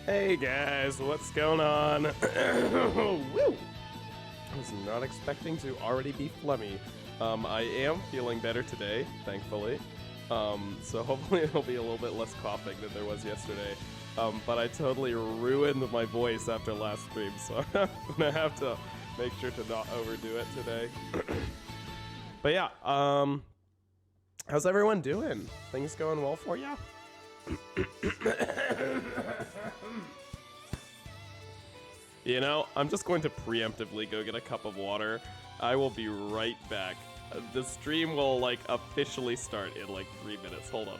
Hey guys, what's going on? Woo! I was not expecting to already be phlegmy. I am feeling better today, thankfully. So hopefully it'll be a little bit less coughing than there was yesterday. But I totally ruined my voice after last stream, so I'm gonna have to make sure to not overdo it today. But yeah, how's everyone doing? Things going well for ya? You know, I'm just going to preemptively go get a cup of water. I will be right back. The stream will, like, officially start in, like, 3 minutes. Hold on.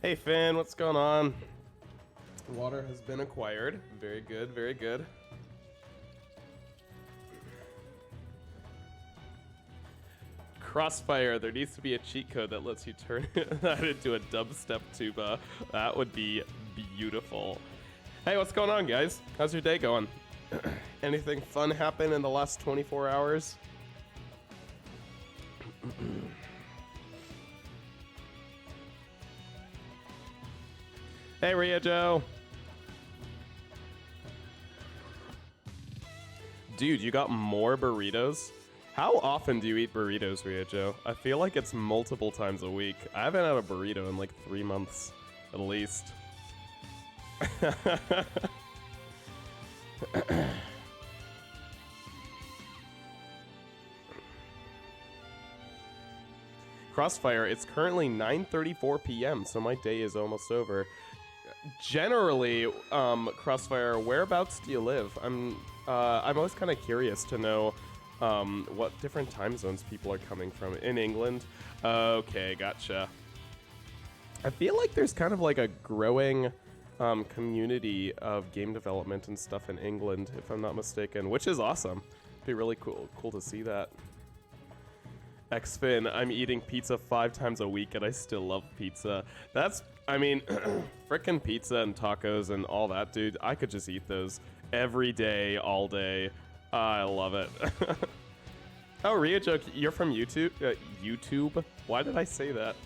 Hey Finn, what's going on? Water has been acquired. Very good, very good. Crossfire, there needs to be a cheat code that lets you turn that into a dubstep tuba. That would be beautiful. Hey, what's going on, guys? How's your day going? Anything fun happen in the last 24 hours? Hey, Ria Joe. Dude, you got more burritos? How often do you eat burritos, Ria Joe? I feel like it's multiple times a week. I haven't had a burrito in like 3 months, at least. Crossfire, it's currently 9:34 p.m., so my day is almost over. Generally, Crossfire, whereabouts do you live? I'm always kind of curious to know what different time zones people are coming from. In England? Okay, gotcha. I feel like there's kind of like a growing community of game development and stuff in England, if I'm not mistaken, which is awesome. It'd be really cool to see that. Xfin, I'm eating pizza 5 times a week and I still love pizza. That's, I mean, frickin' pizza and tacos and all that, dude. I could just eat those every day, all day. I love it. Oh, Ria Joke, you're from YouTube? YouTube? Why did I say that?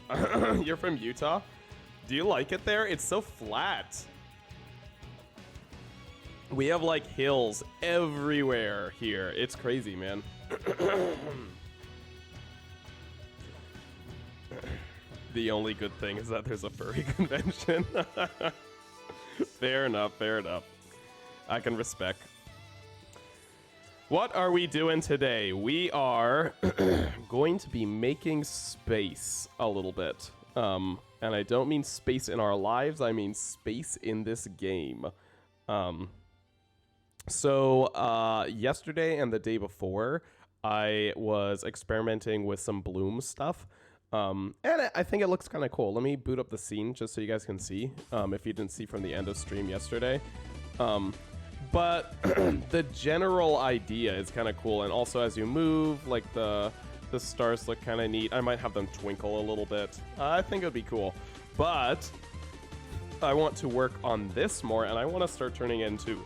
You're from Utah? Do you like it there? It's so flat. We have like hills everywhere here. It's crazy, man. The only good thing is that there's a furry convention. Fair enough, fair enough. I can respect. What are we doing today? We are going to be making space a little bit. And I don't mean space in our lives, I mean space in this game. So yesterday and the day before, I was experimenting with some Bloom stuff. And I think it looks kind of cool. Let me boot up the scene just so you guys can see, if you didn't see from the end of stream yesterday. But the general idea is kind of cool, and also as you move, like the stars look kind of neat. I might have them twinkle a little bit. I think it would be cool. But I want to work on this more, and I want to start turning it into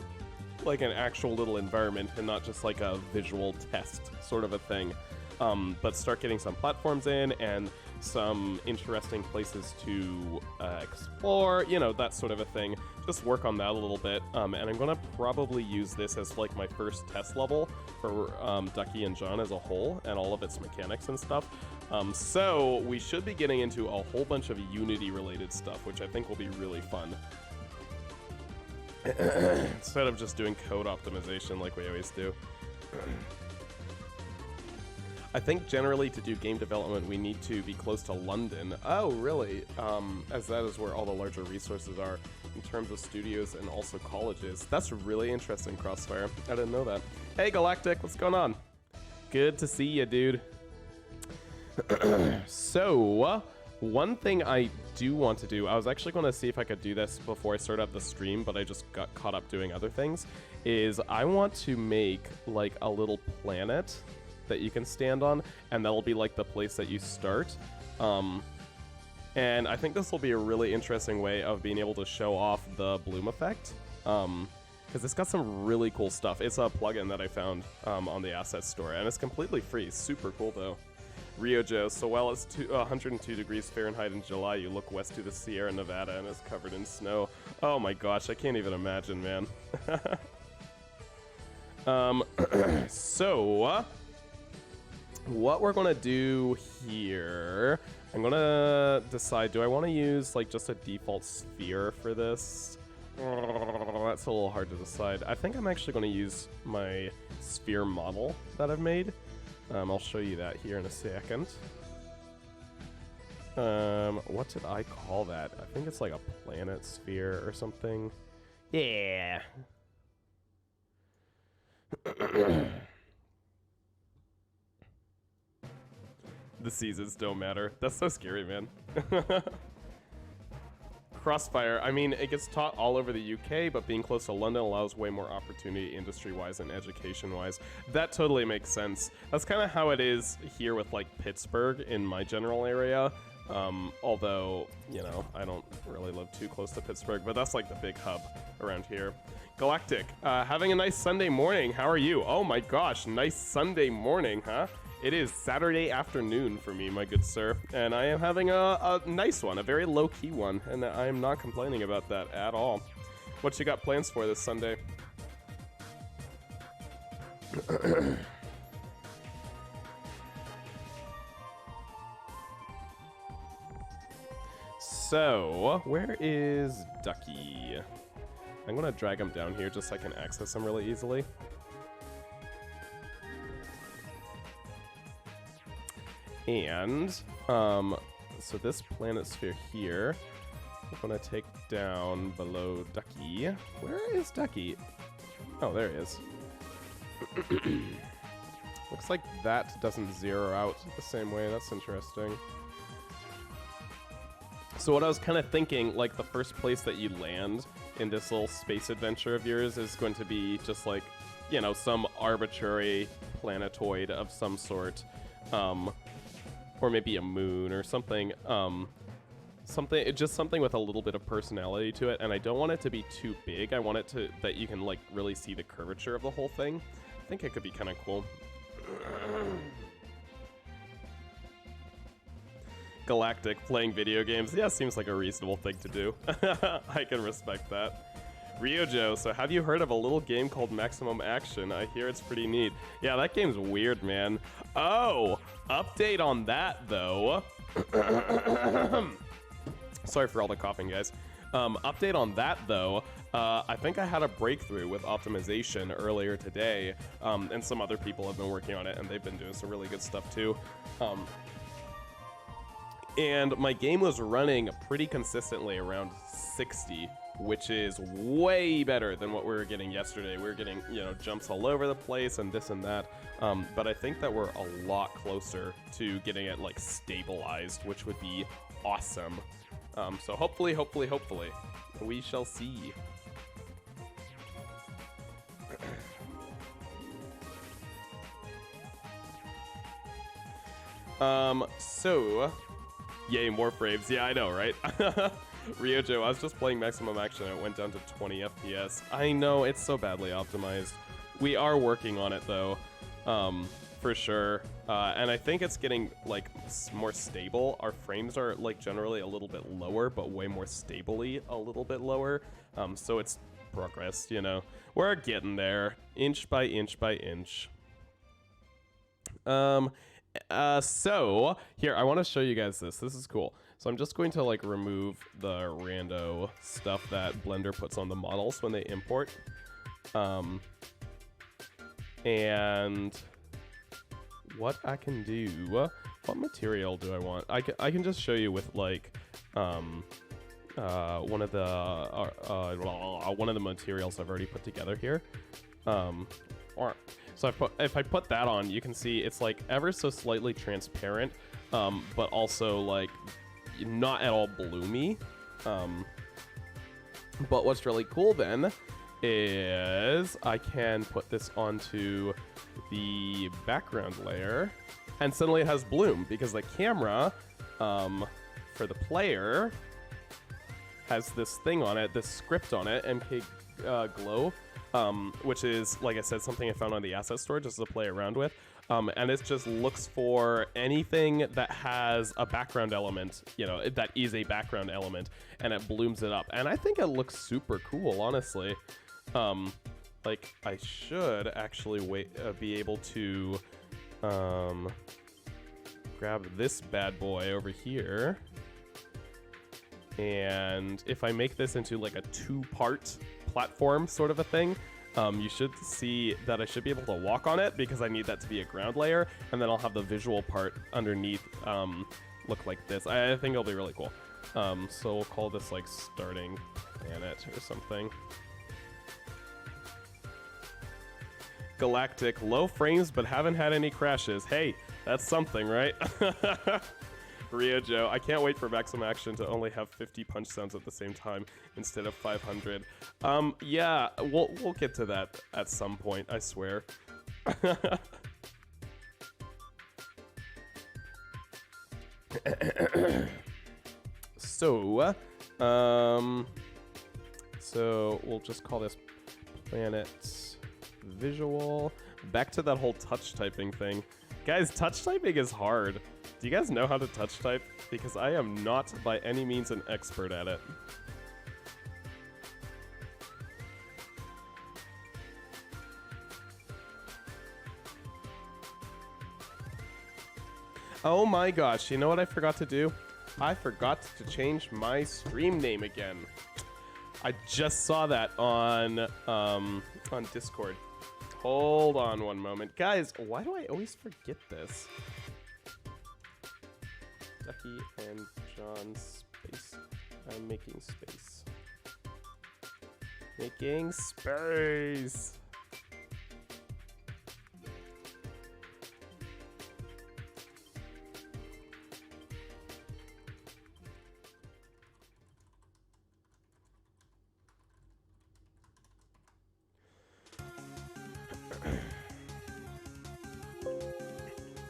like an actual little environment and not just like a visual test sort of a thing. But start getting some platforms in and some interesting places to explore, you know, that sort of a thing. Just work on that a little bit. And I'm going to probably use this as like my first test level for Ducky and John as a whole and all of its mechanics and stuff. So we should be getting into a whole bunch of Unity related stuff, which I think will be really fun. Instead of just doing code optimization like we always do. I think generally to do game development we need to be close to London. Oh, really? As that is where all the larger resources are in terms of studios and also colleges. That's really interesting, Crossfire. I didn't know that. Hey, Galactic, what's going on? Good to see you, dude. So, one thing I do want to do, I was actually going to see if I could do this before I start up the stream, but I just got caught up doing other things, is I want to make like a little planet that you can stand on, and that'll be like the place that you start. And I think this will be a really interesting way of being able to show off the bloom effect. Because it's got some really cool stuff. It's a plugin that I found on the asset store, and it's completely free. Super cool, though. Rio Joe, so while it's 102 degrees Fahrenheit in July, you look west to the Sierra Nevada, and it's covered in snow. Oh my gosh, I can't even imagine, man. So, what we're going to do here, I'm going to decide, do I want to use like just a default sphere for this? That's a little hard to decide. I think I'm actually going to use my sphere model that I've made. I'll show you that here in a second. What did I call that? I think it's like a planet sphere or something. Yeah. The seasons don't matter. That's so scary, man. Crossfire, I mean, it gets taught all over the UK, but being close to London allows way more opportunity industry-wise and education-wise. That totally makes sense. That's kind of how it is here with, like, Pittsburgh in my general area. Although, you know, I don't really live too close to Pittsburgh, but that's, like, the big hub around here. Galactic, having a nice Sunday morning. How are you? Oh, my gosh, nice Sunday morning, huh? It is Saturday afternoon for me, my good sir, and I am having a nice one, a very low-key one, and I am not complaining about that at all. What you got plans for this Sunday? So, where is Ducky? I'm going to drag him down here just so I can access him really easily. And, so this planet sphere here, I'm gonna take down below Ducky. Where is Ducky? Oh, there he is. Looks like that doesn't zero out the same way. That's interesting. So what I was kind of thinking, like the first place that you land in this little space adventure of yours is going to be just like, you know, some arbitrary planetoid of some sort. Or maybe a moon or something, just something with a little bit of personality to it. And I don't want it to be too big. I want it to, that you can like really see the curvature of the whole thing. I think it could be kind of cool. Galactic, playing video games. Yeah, seems like a reasonable thing to do. I can respect that. Ryojo, so have you heard of a little game called Maximum Action? I hear it's pretty neat. Yeah, that game's weird, man. Oh, update on that, though. Sorry for all the coughing, guys. Update on that, though. I think I had a breakthrough with optimization earlier today, and some other people have been working on it, and they've been doing some really good stuff, too. And my game was running pretty consistently around 60, which is way better than what we were getting yesterday. We were getting, you know, jumps all over the place and this and that. But I think that we're a lot closer to getting it like stabilized, which would be awesome. So hopefully, we shall see. So, yay, more frames. Yeah, I know, right? Ryojo, I was just playing Maximum Action and it went down to 20 FPS. I know, it's so badly optimized. We are working on it, though, for sure. And I think it's getting, like, more stable. Our frames are, like, generally a little bit lower, but way more stably a little bit lower. So it's progress, you know. We're getting there, inch by inch by inch. So here, I want to show you guys this. This is cool. So I'm just going to like remove the rando stuff that Blender puts on the models when they import. And what I can do, what material do I want? I can just show you with like one of the materials I've already put together here. So if I put that on, you can see it's like ever so slightly transparent, but also like not at all bloomy. But what's really cool then is I can put this onto the background layer, and suddenly it has bloom because the camera for the player has this thing on it, this script on it, MK Glow, which is, like I said, something I found on the asset store just to play around with. And it just looks for anything that has a background element, you know, that is a background element, and it blooms it up. And I think it looks super cool, honestly. Like, I should actually be able to grab this bad boy over here. And if I make this into like a 2-part platform sort of a thing, you should see that I should be able to walk on it because I need that to be a ground layer, and then I'll have the visual part underneath look like this. I think it'll be really cool. So we'll call this like starting planet or something. Galactic, low frames but haven't had any crashes. Hey, that's something, right? Rio Joe, I can't wait for Maximum Action to only have 50 punch sounds at the same time instead of 500. Yeah, we'll get to that at some point, I swear. So we'll just call this planet visual. Back to that whole touch typing thing. Guys, touch typing is hard. Do you guys know how to touch type? Because I am not by any means an expert at it. Oh my gosh, you know what I forgot to do? I forgot to change my stream name again. I just saw that on Discord. Hold on one moment. Guys, why do I always forget this? Ducky and John space. I'm making space. Making space.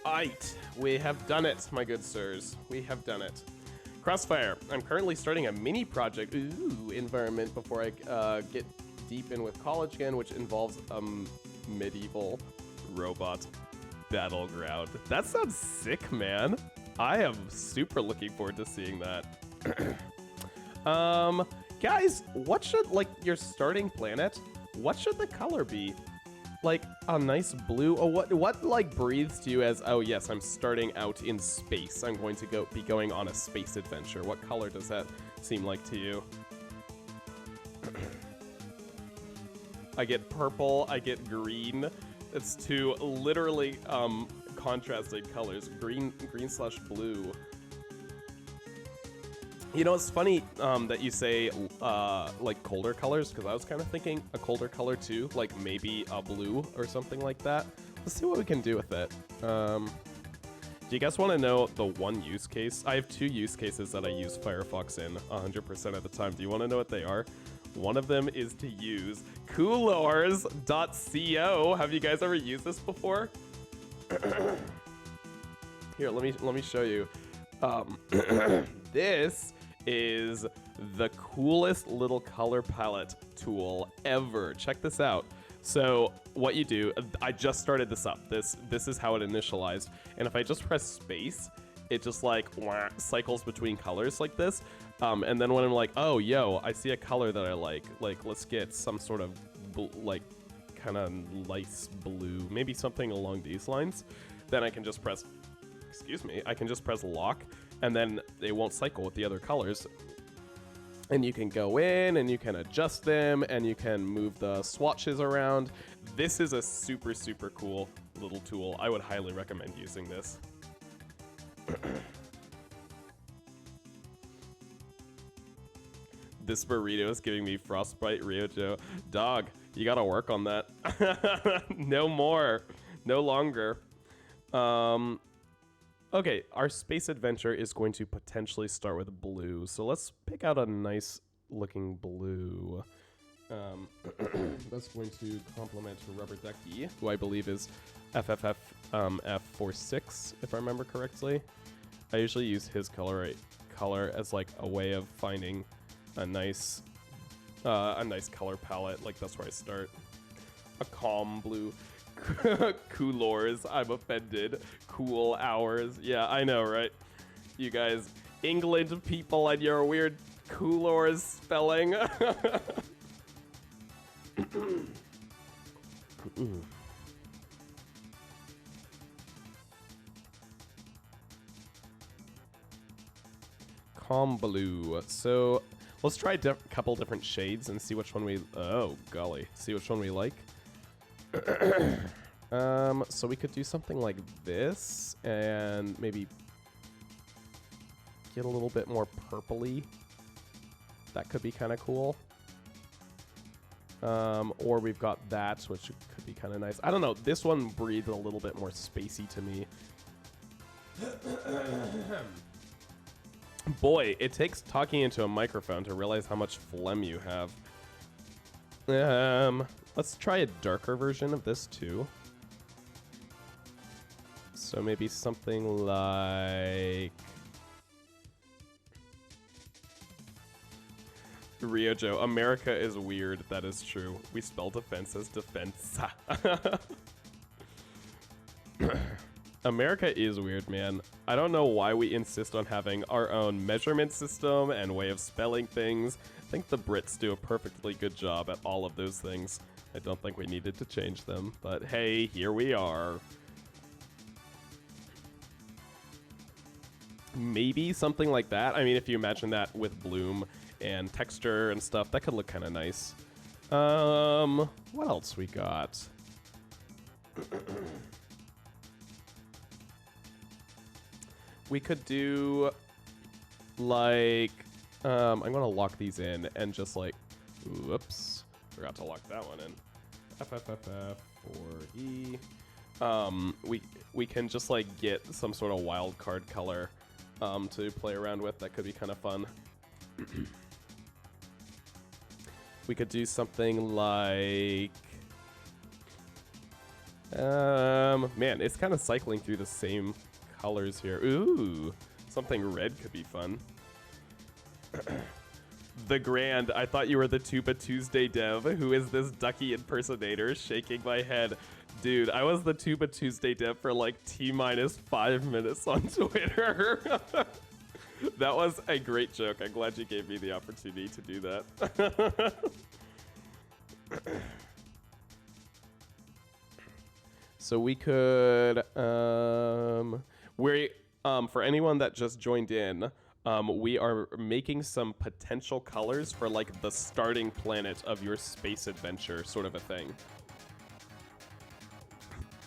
Right, we have done it, my good sirs. We have done it. Crossfire. I'm currently starting a mini project environment before I get deep in with college again, which involves a medieval robot battleground. That sounds sick, man. I am super looking forward to seeing that. Guys, what should, like, your starting planet, what should the color be? Like a nice blue, or what like breathes to you as, oh yes, I'm starting out in space, I'm going to be going on a space adventure? What color does that seem like to you? I get purple, I get green. It's two literally contrasting colors, green slash blue. You know, it's funny that you say like colder colors, because I was kind of thinking a colder color too, like maybe a blue or something like that. Let's see what we can do with it. Do you guys want to know the one use case? I have 2 use cases that I use Firefox in 100% of the time. Do you want to know what they are? One of them is to use coolors.co. Have you guys ever used this before? Here, let me show you. This is the coolest little color palette tool ever. Check this out. So what you do, I just started this up. This is how it initialized. And if I just press space, it just like cycles between colors like this. And then when I'm like, oh, yo, I see a color that I like let's get some sort of like kind of light blue, maybe something along these lines. Then I can just press, I can just press lock, and then they won't cycle with the other colors. And you can go in and you can adjust them and you can move the swatches around. This is a super, super cool little tool. I would highly recommend using this. This burrito is giving me frostbite, Ryojo. Dog, you gotta work on that. No more. No longer. Okay, our space adventure is going to potentially start with blue. So let's pick out a nice looking blue. That's going to complement Rubber Ducky, who I believe is F46, if I remember correctly. I usually use his color as like a way of finding a nice color palette. Like that's where I start. A calm blue. Coolors, I'm offended. Cool hours. Yeah, I know, right? You guys, England people and your weird coolors spelling. Calm blue. So let's try a couple different shades and see which one we. Oh golly, see which one we like. So we could do something like this and maybe get a little bit more purpley. That could be kind of cool. Or we've got that, which could be kind of nice. I don't know. This one breathed a little bit more spacey to me. Boy, it takes talking into a microphone to realize how much phlegm you have. Let's try a darker version of this too. So maybe something like Ryojo. America is weird. That is true. We spell defense as defense. America is weird, man. I don't know why we insist on having our own measurement system and way of spelling things. I think the Brits do a perfectly good job at all of those things. I don't think we needed to change them, but hey, here we are. Maybe something like that. I mean, if you imagine that with bloom and texture and stuff, that could look kind of nice. What else we got? We could do like, I'm gonna lock these in and just like, whoops, forgot to lock that one in. FFFF4E. We can just like get some sort of wild card color to play around with. That could be kind of fun. We could do something like, man, it's kind of cycling through the same colors here. Ooh, something red could be fun. The Grand, I thought you were the Tuba Tuesday dev. Who is this Ducky impersonator? Shaking my head. Dude, I was the Tuba Tuesday dev for like T-5 minutes on Twitter. That was a great joke. I'm glad you gave me the opportunity to do that. So we could, for anyone that just joined in, we are making some potential colors for like the starting planet of your space adventure, sort of a thing.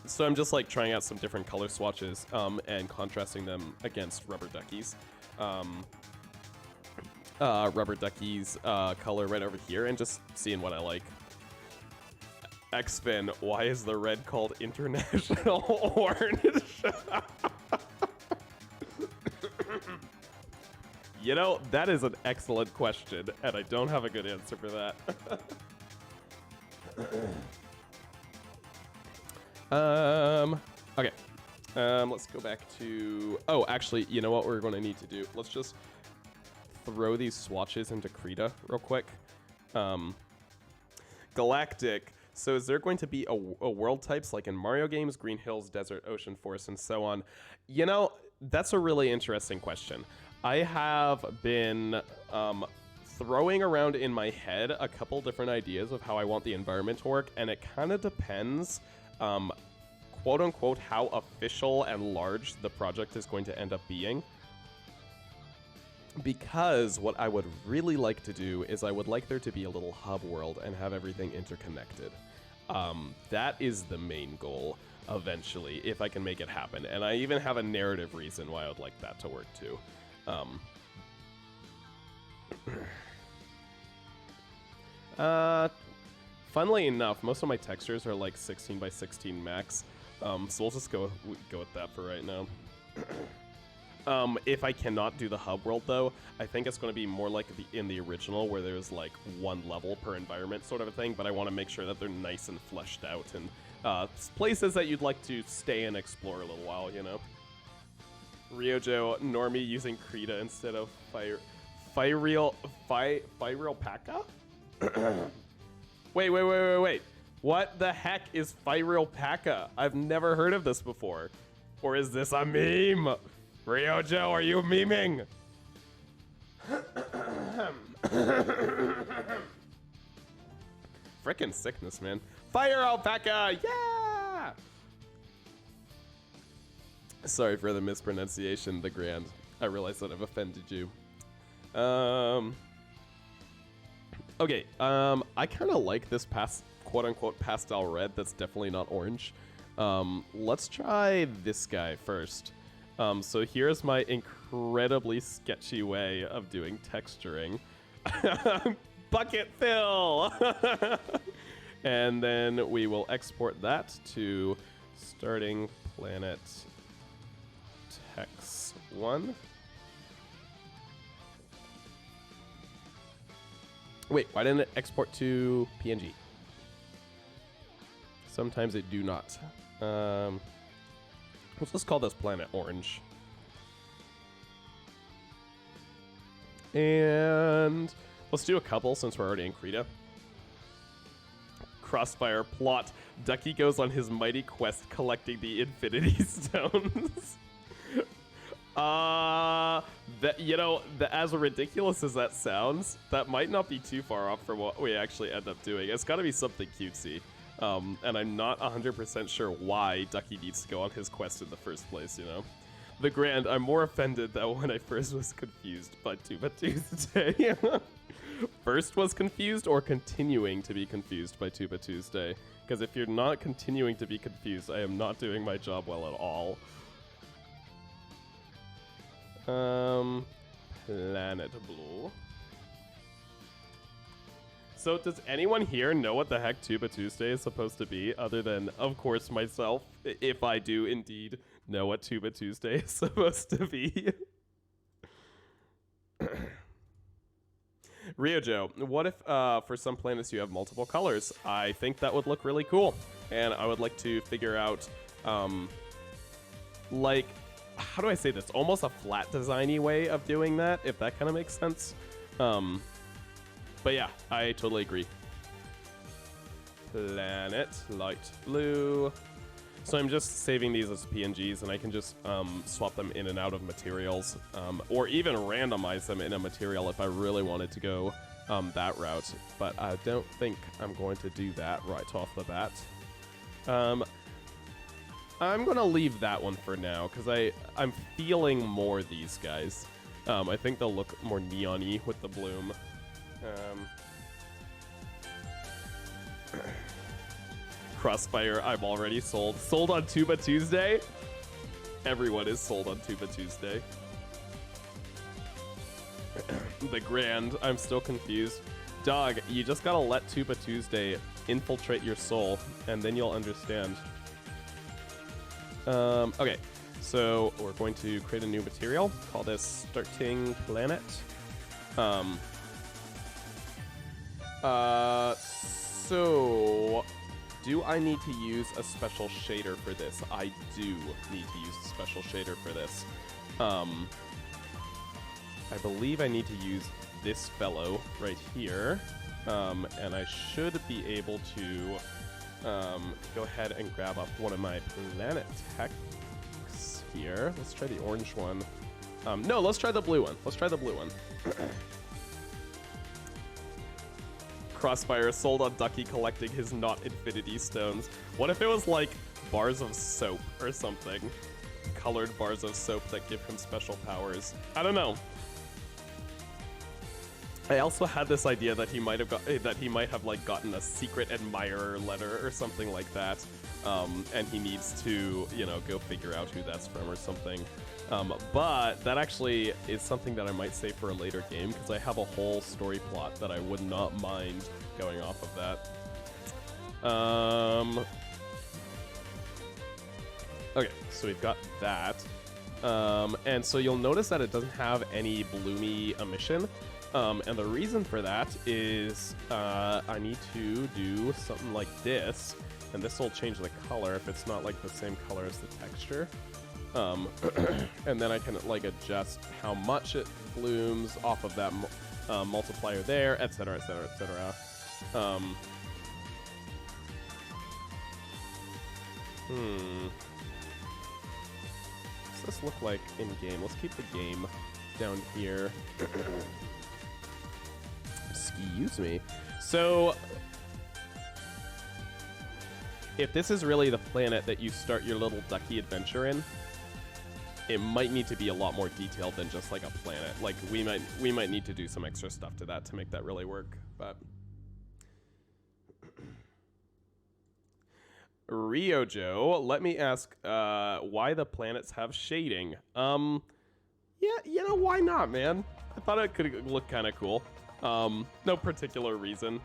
So I'm just like trying out some different color swatches and contrasting them against Rubber Ducky's. Rubber Ducky's color right over here and just seeing what I like. Xfin, why is the red called International Orange? You know, that is an excellent question, and I don't have a good answer for that. Okay. Let's go back to... Oh, actually, you know what we're going to need to do? Let's just throw these swatches into Krita real quick. Galactic. So is there going to be a world types like in Mario games, Green Hills, Desert, Ocean, Forest, and so on? You know, that's a really interesting question. I have been throwing around in my head a couple different ideas of how I want the environment to work, and it kind of depends, quote unquote, how official and large the project is going to end up being. Because what I would really like to do is I would like there to be a little hub world and have everything interconnected. That is the main goal eventually, if I can make it happen. And I even have a narrative reason why I would like that to work too. Funnily enough, most of my textures are like 16 by 16 max. So we'll just go with that for right now. If I cannot do the hub world, though, I think it's going to be more like in the original, where there's like one level per environment sort of a thing, but I want to make sure that they're nice and fleshed out and places that you'd like to stay and explore a little while, you know? Ryojo, Normie using Krita instead of Fireal Paka? Wait. What the heck is Fireal Paka? I've never heard of this before. Or is this a meme? Ryojo, are you memeing? Frickin' sickness, man. Fire alpaca! Yeah! Sorry for the mispronunciation, the Grand. I realize that I've offended you. Okay, I kind of like this quote-unquote pastel red that's definitely not orange. Let's try this guy first. So here's my incredibly sketchy way of doing texturing. Bucket fill! And then we will export that to starting planet text 1. Wait, why didn't it export to PNG? Sometimes it do not. Let's just call this planet orange. And let's do a couple since we're already in Krita. Crossfire plot. Ducky goes on his mighty quest collecting the Infinity Stones. As ridiculous as that sounds, that might not be too far off from what we actually end up doing. It's got to be something cutesy. And I'm not 100% sure why Ducky needs to go on his quest in the first place, you know? The Grand, I'm more offended than when I first was confused by Tuba Tuesday. First was confused or continuing to be confused by Tuba Tuesday? Because if you're not continuing to be confused, I am not doing my job well at all. Planet Blue. So does anyone here know what the heck Tuba Tuesday is supposed to be, other than, of course, myself, if I do indeed know what Tuba Tuesday is supposed to be? Ryojo, what if for some planets you have multiple colors? I think that would look really cool, and I would like to figure out, like, how do I say this? Almost a flat designy way of doing that, if that kind of makes sense. But yeah, I totally agree. Planet light blue. So I'm just saving these as PNGs, and I can just swap them in and out of materials, or even randomize them in a material if I really wanted to go that route. But I don't think I'm going to do that right off the bat. I'm going to leave that one for now, because I'm feeling more these guys. I think they'll look more neon-y with the bloom. Crossfire, I'm already sold. Sold on Tuba Tuesday? Everyone is sold on Tuba Tuesday. The Grand, I'm still confused. Dog, you just gotta let Tuba Tuesday infiltrate your soul, and then you'll understand. Okay, so we're going to create a new material. Call this starting planet. So do I need to use a special shader for this? I do need to use a special shader for this. I believe I need to use this fellow right here. And I should be able to go ahead and grab up one of my planet texts here. Let's try the orange one. No, let's try the blue one. Let's try the blue one. Crossfire sold on Ducky collecting his not Infinity Stones. What if it was like bars of soap or something? Colored bars of soap that give him special powers. I don't know. I also had this idea that he might have like gotten a secret admirer letter or something like that, and he needs to, you know, go figure out who that's from or something. But that actually is something that I might save for a later game, because I have a whole story plot that I would not mind going off of that. Okay, so we've got that. And so you'll notice that it doesn't have any bloomy emission. And the reason for that is I need to do something like this, and this will change the color if it's not like the same color as the texture. And then I can like adjust how much it blooms off of that multiplier there, etc., etc., etc. What's this look like in game? Let's keep the game down here. Excuse me. So, if this is really the planet that you start your little ducky adventure in, it might need to be a lot more detailed than just like a planet. Like we might need to do some extra stuff to that to make that really work. But Rio Joe, let me ask why the planets have shading. Yeah, you know, why not, man? I thought it could look kind of cool. No particular reason.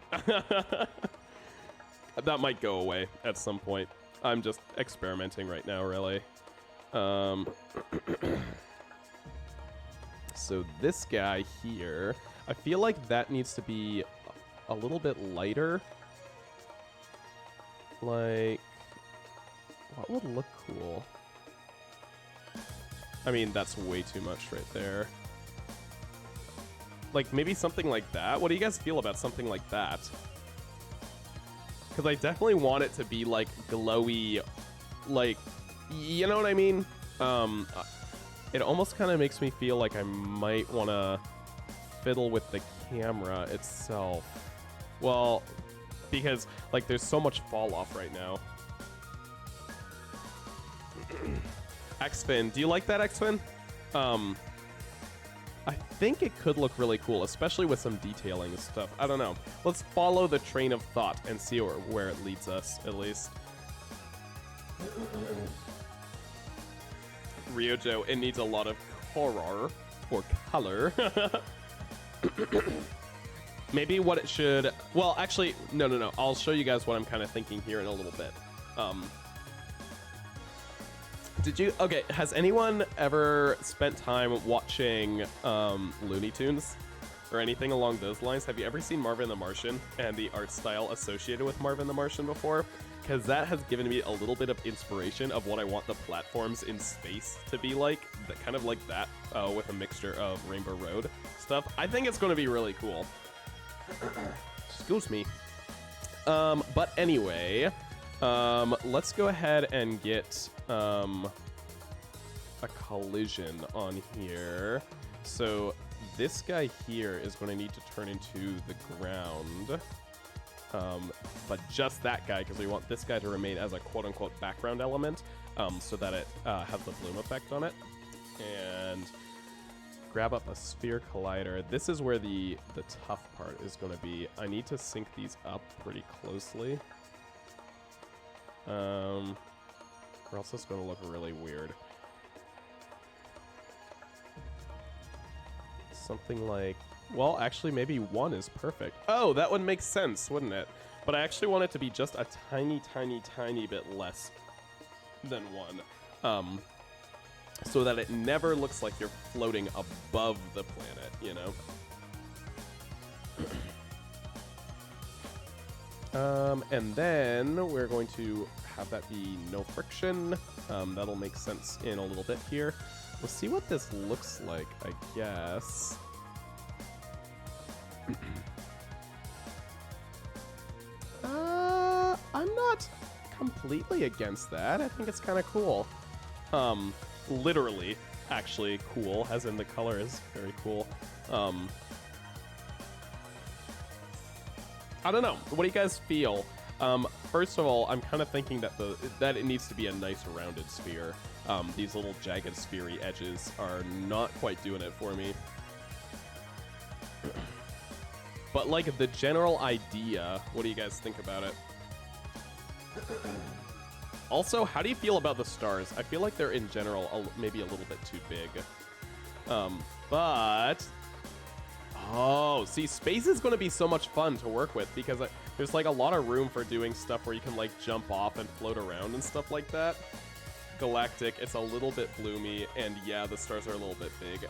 That might go away at some point. I'm just experimenting right now, really. So this guy here, I feel like that needs to be a little bit lighter. Like, what would look cool? I mean, that's way too much right there. Like, maybe something like that? What do you guys feel about something like that? Because I definitely want it to be, like, glowy, like, you know what I mean? It almost kind of makes me feel like I might want to fiddle with the camera itself. Well, because, like, there's so much fall off right now. Xfin, do you like that, Xfin? I think it could look really cool, especially with some detailing and stuff. I don't know. Let's follow the train of thought and see where it leads us, at least. Ryojo, it needs a lot of horror or color. Maybe what it should... Well, actually, no. I'll show you guys what I'm kind of thinking here in a little bit. Okay, has anyone ever spent time watching Looney Tunes or anything along those lines? Have you ever seen Marvin the Martian and the art style associated with Marvin the Martian before? Because that has given me a little bit of inspiration of what I want the platforms in space to be like, kind of like that, with a mixture of Rainbow Road stuff. I think it's going to be really cool. Excuse me. But anyway, let's go ahead and get a collision on here. So this guy here is going to need to turn into the ground. But just that guy, because we want this guy to remain as a quote-unquote background element, so that it has the bloom effect on it. And grab up a sphere collider. This is where the tough part is going to be. I need to sync these up pretty closely. Or else it's going to look really weird. Something like... Well, actually, maybe 1 is perfect. Oh, that would make sense, wouldn't it? But I actually want it to be just a tiny, tiny, tiny bit less than 1. So that it never looks like you're floating above the planet, you know? And then we're going to have that be no friction. That'll make sense in a little bit here. We'll see what this looks like, I guess. I'm not completely against that. I think it's kind of cool. Literally, actually cool, as in the color is very cool. I don't know. What do you guys feel? First of all, I'm kind of thinking that that it needs to be a nice rounded sphere. These little jagged sphery edges are not quite doing it for me. But like the general idea, what do you guys think about it? Also, how do you feel about the stars? I feel like they're in general maybe a little bit too big. But oh, see, space is going to be so much fun to work with because there's like a lot of room for doing stuff where you can like jump off and float around and stuff like that. galactic. It's a little bit bloomy, and yeah, the stars are a little bit big.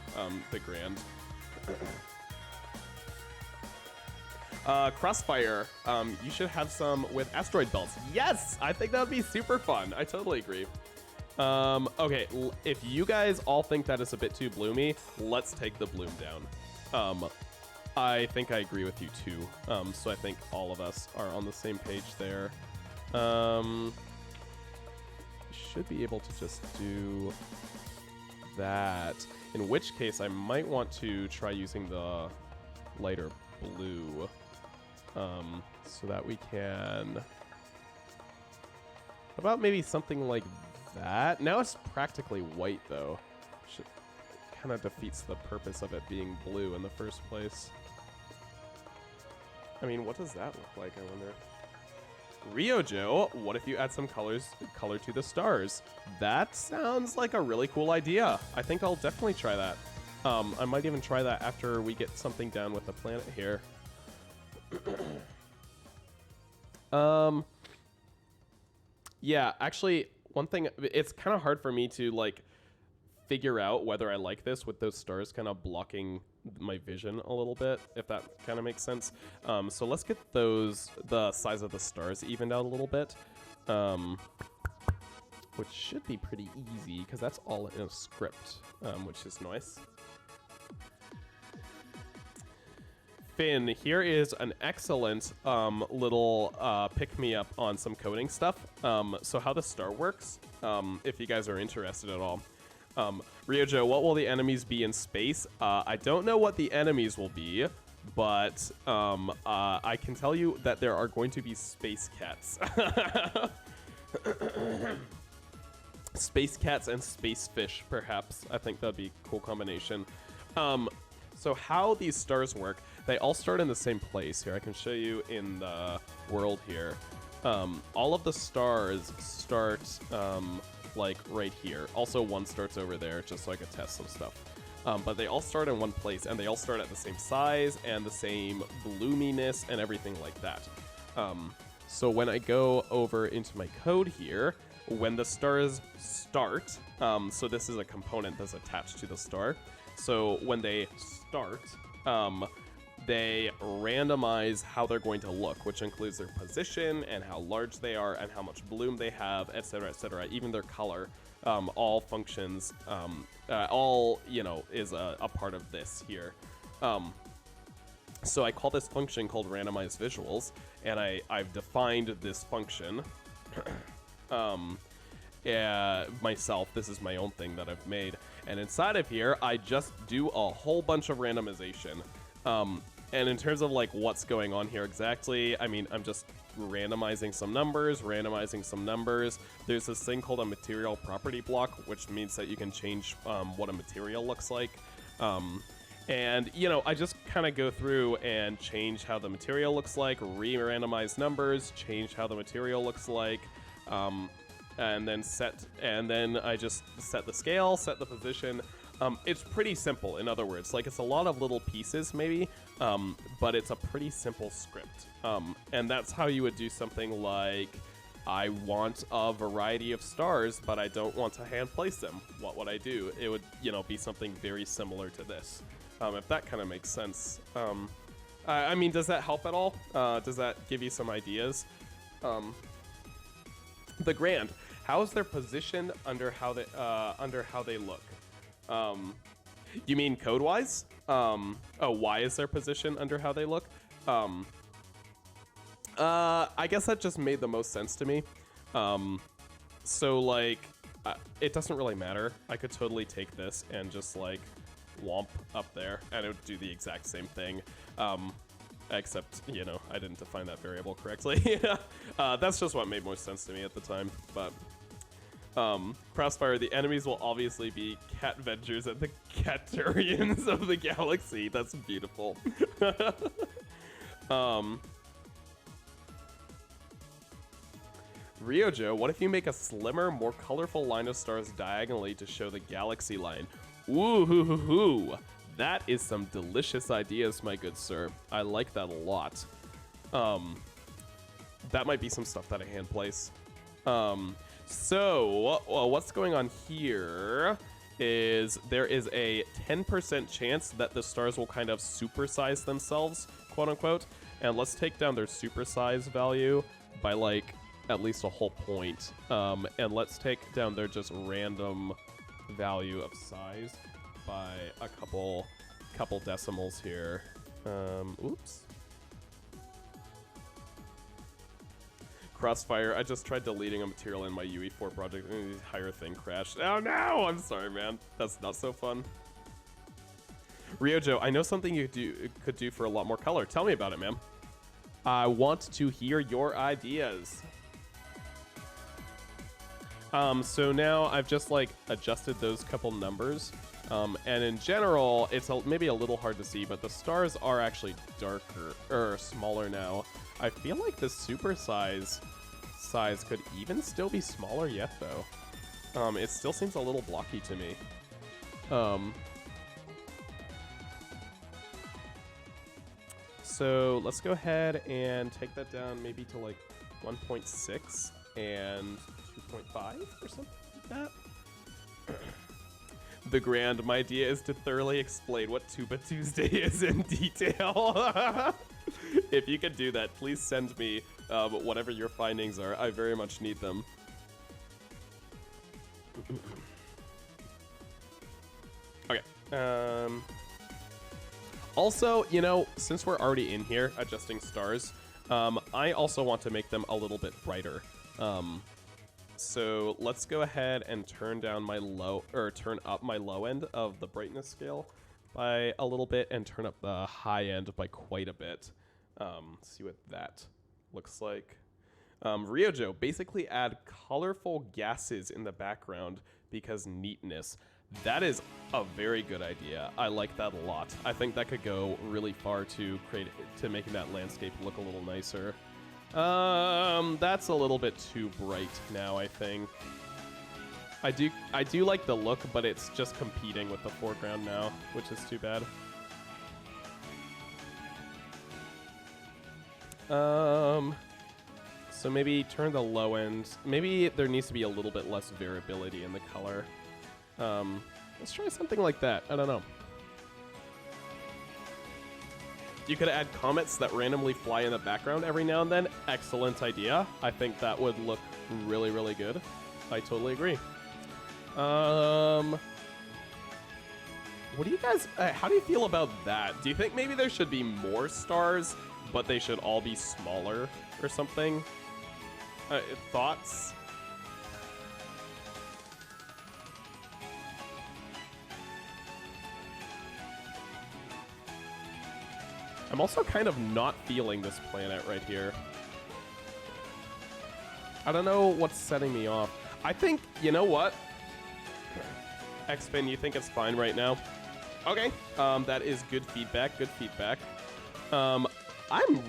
The grand. Crossfire. You should have some with asteroid belts. Yes, I think that would be super fun. I totally agree. Okay, if you guys all think that is a bit too bloomy, let's take the bloom down. I think I agree with you too. So I think all of us are on the same page there. Should be able to just do that. In which case, I might want to try using the lighter blue, so that we can. How about maybe something like that? Now it's practically white, though. Kind of defeats the purpose of it being blue in the first place. I mean, what does that look like, I wonder? Ryojo, what if you add some color to the stars? That sounds like a really cool idea. I think I'll definitely try that. I might even try that after we get something down with the planet here. Yeah, actually, one thing, it's kind of hard for me to like figure out whether I like this with those stars kind of blocking my vision a little bit, if that kind of makes sense. So let's get the size of the stars evened out a little bit, which should be pretty easy because that's all in a script, which is nice. Finn, here is an excellent little pick-me-up on some coding stuff. So how the star works, if you guys are interested at all. Ryojo, what will the enemies be in space? I don't know what the enemies will be, but I can tell you that there are going to be space cats. Space cats and space fish, perhaps. I think that'd be a cool combination. So how these stars work, they all start in the same place. Here, I can show you in the world here. All of the stars start like right here. Also, one starts over there, just so I could test some stuff. But they all start in one place, and they all start at the same size and the same bloominess and everything like that. So when I go over into my code here, when the stars start, so this is a component that's attached to the star. So when they start, they randomize how they're going to look, which includes their position and how large they are and how much bloom they have, etc., even their color. All functions, all, you know, is a part of this here. So I call this function called Randomized Visuals, and I've defined this function myself. This is my own thing that I've made. And inside of here, I just do a whole bunch of randomization. And in terms of like what's going on here exactly, I mean, I'm just randomizing some numbers. There's this thing called a material property block, which means that you can change what a material looks like. And, you know, I just kind of go through and change how the material looks like, re-randomize numbers, change how the material looks like, and then I just set the scale, set the position. It's pretty simple, in other words. Like, it's a lot of little pieces, maybe, but it's a pretty simple script. And that's how you would do something like, I want a variety of stars, but I don't want to hand place them. What would I do? It would, you know, be something very similar to this, if that kind of makes sense. I mean, does that help at all? Does that give you some ideas? The Grand, how is their position under how they look? You mean code-wise? Oh, why is their position under how they look? I guess that just made the most sense to me. So like, it doesn't really matter. I could totally take this and just like womp up there, and it would do the exact same thing. Except, you know, I didn't define that variable correctly. That's just what made most sense to me at the time. But Crossfire, the enemies will obviously be cat vengers and the Caturians of the galaxy. That's beautiful. Ryojo, what if you make a slimmer, more colorful line of stars diagonally to show the galaxy line? Ooh, hoo, hoo, hoo. That is some delicious ideas, my good sir. I like that a lot. That might be some stuff that I hand place. So what's going on here is there is a 10% chance that the stars will kind of supersize themselves, quote unquote. And let's take down their supersize value by like at least a whole point. And let's take down their just random value of size by a couple decimals here. Oops. Crossfire, I just tried deleting a material in my UE4 project and the entire thing crashed. Oh no! I'm sorry, man. That's not so fun. Ryojo, I know something you could do for a lot more color. Tell me about it, man. I want to hear your ideas. So now I've just like adjusted those couple numbers. And in general, it's maybe a little hard to see, but the stars are actually darker or smaller now. I feel like the size could even still be smaller yet, though. It still seems a little blocky to me. So let's go ahead and take that down maybe to like 1.6 and 2.5 or something like that. The Grand, my idea is to thoroughly explain what Tuba Tuesday is in detail. If you could do that, please send me whatever your findings are. I very much need them. Okay. Also, you know, since we're already in here adjusting stars, I also want to make them a little bit brighter. So let's go ahead and turn down my turn up my low end of the brightness scale by a little bit and turn up the high end by quite a bit. See what that looks like. Ryojo, basically add colorful gases in the background because neatness. That is a very good idea. I like that a lot. I think that could go really far to making that landscape look a little nicer. That's a little bit too bright now, I think. I do like the look, but it's just competing with the foreground now, which is too bad. So maybe turn the low end. Maybe there needs to be a little bit less variability in the color. Let's try something like that. I don't know. You could add comets that randomly fly in the background every now and then. Excellent idea. I think that would look really, really good. I totally agree. What do you guys, how do you feel about that? Do you think maybe there should be more stars, but they should all be smaller or something? Thoughts? I'm also kind of not feeling this planet right here. I don't know what's setting me off. I think, you know what? Xpin, you think it's fine right now? Okay, that is good feedback, good feedback. I'm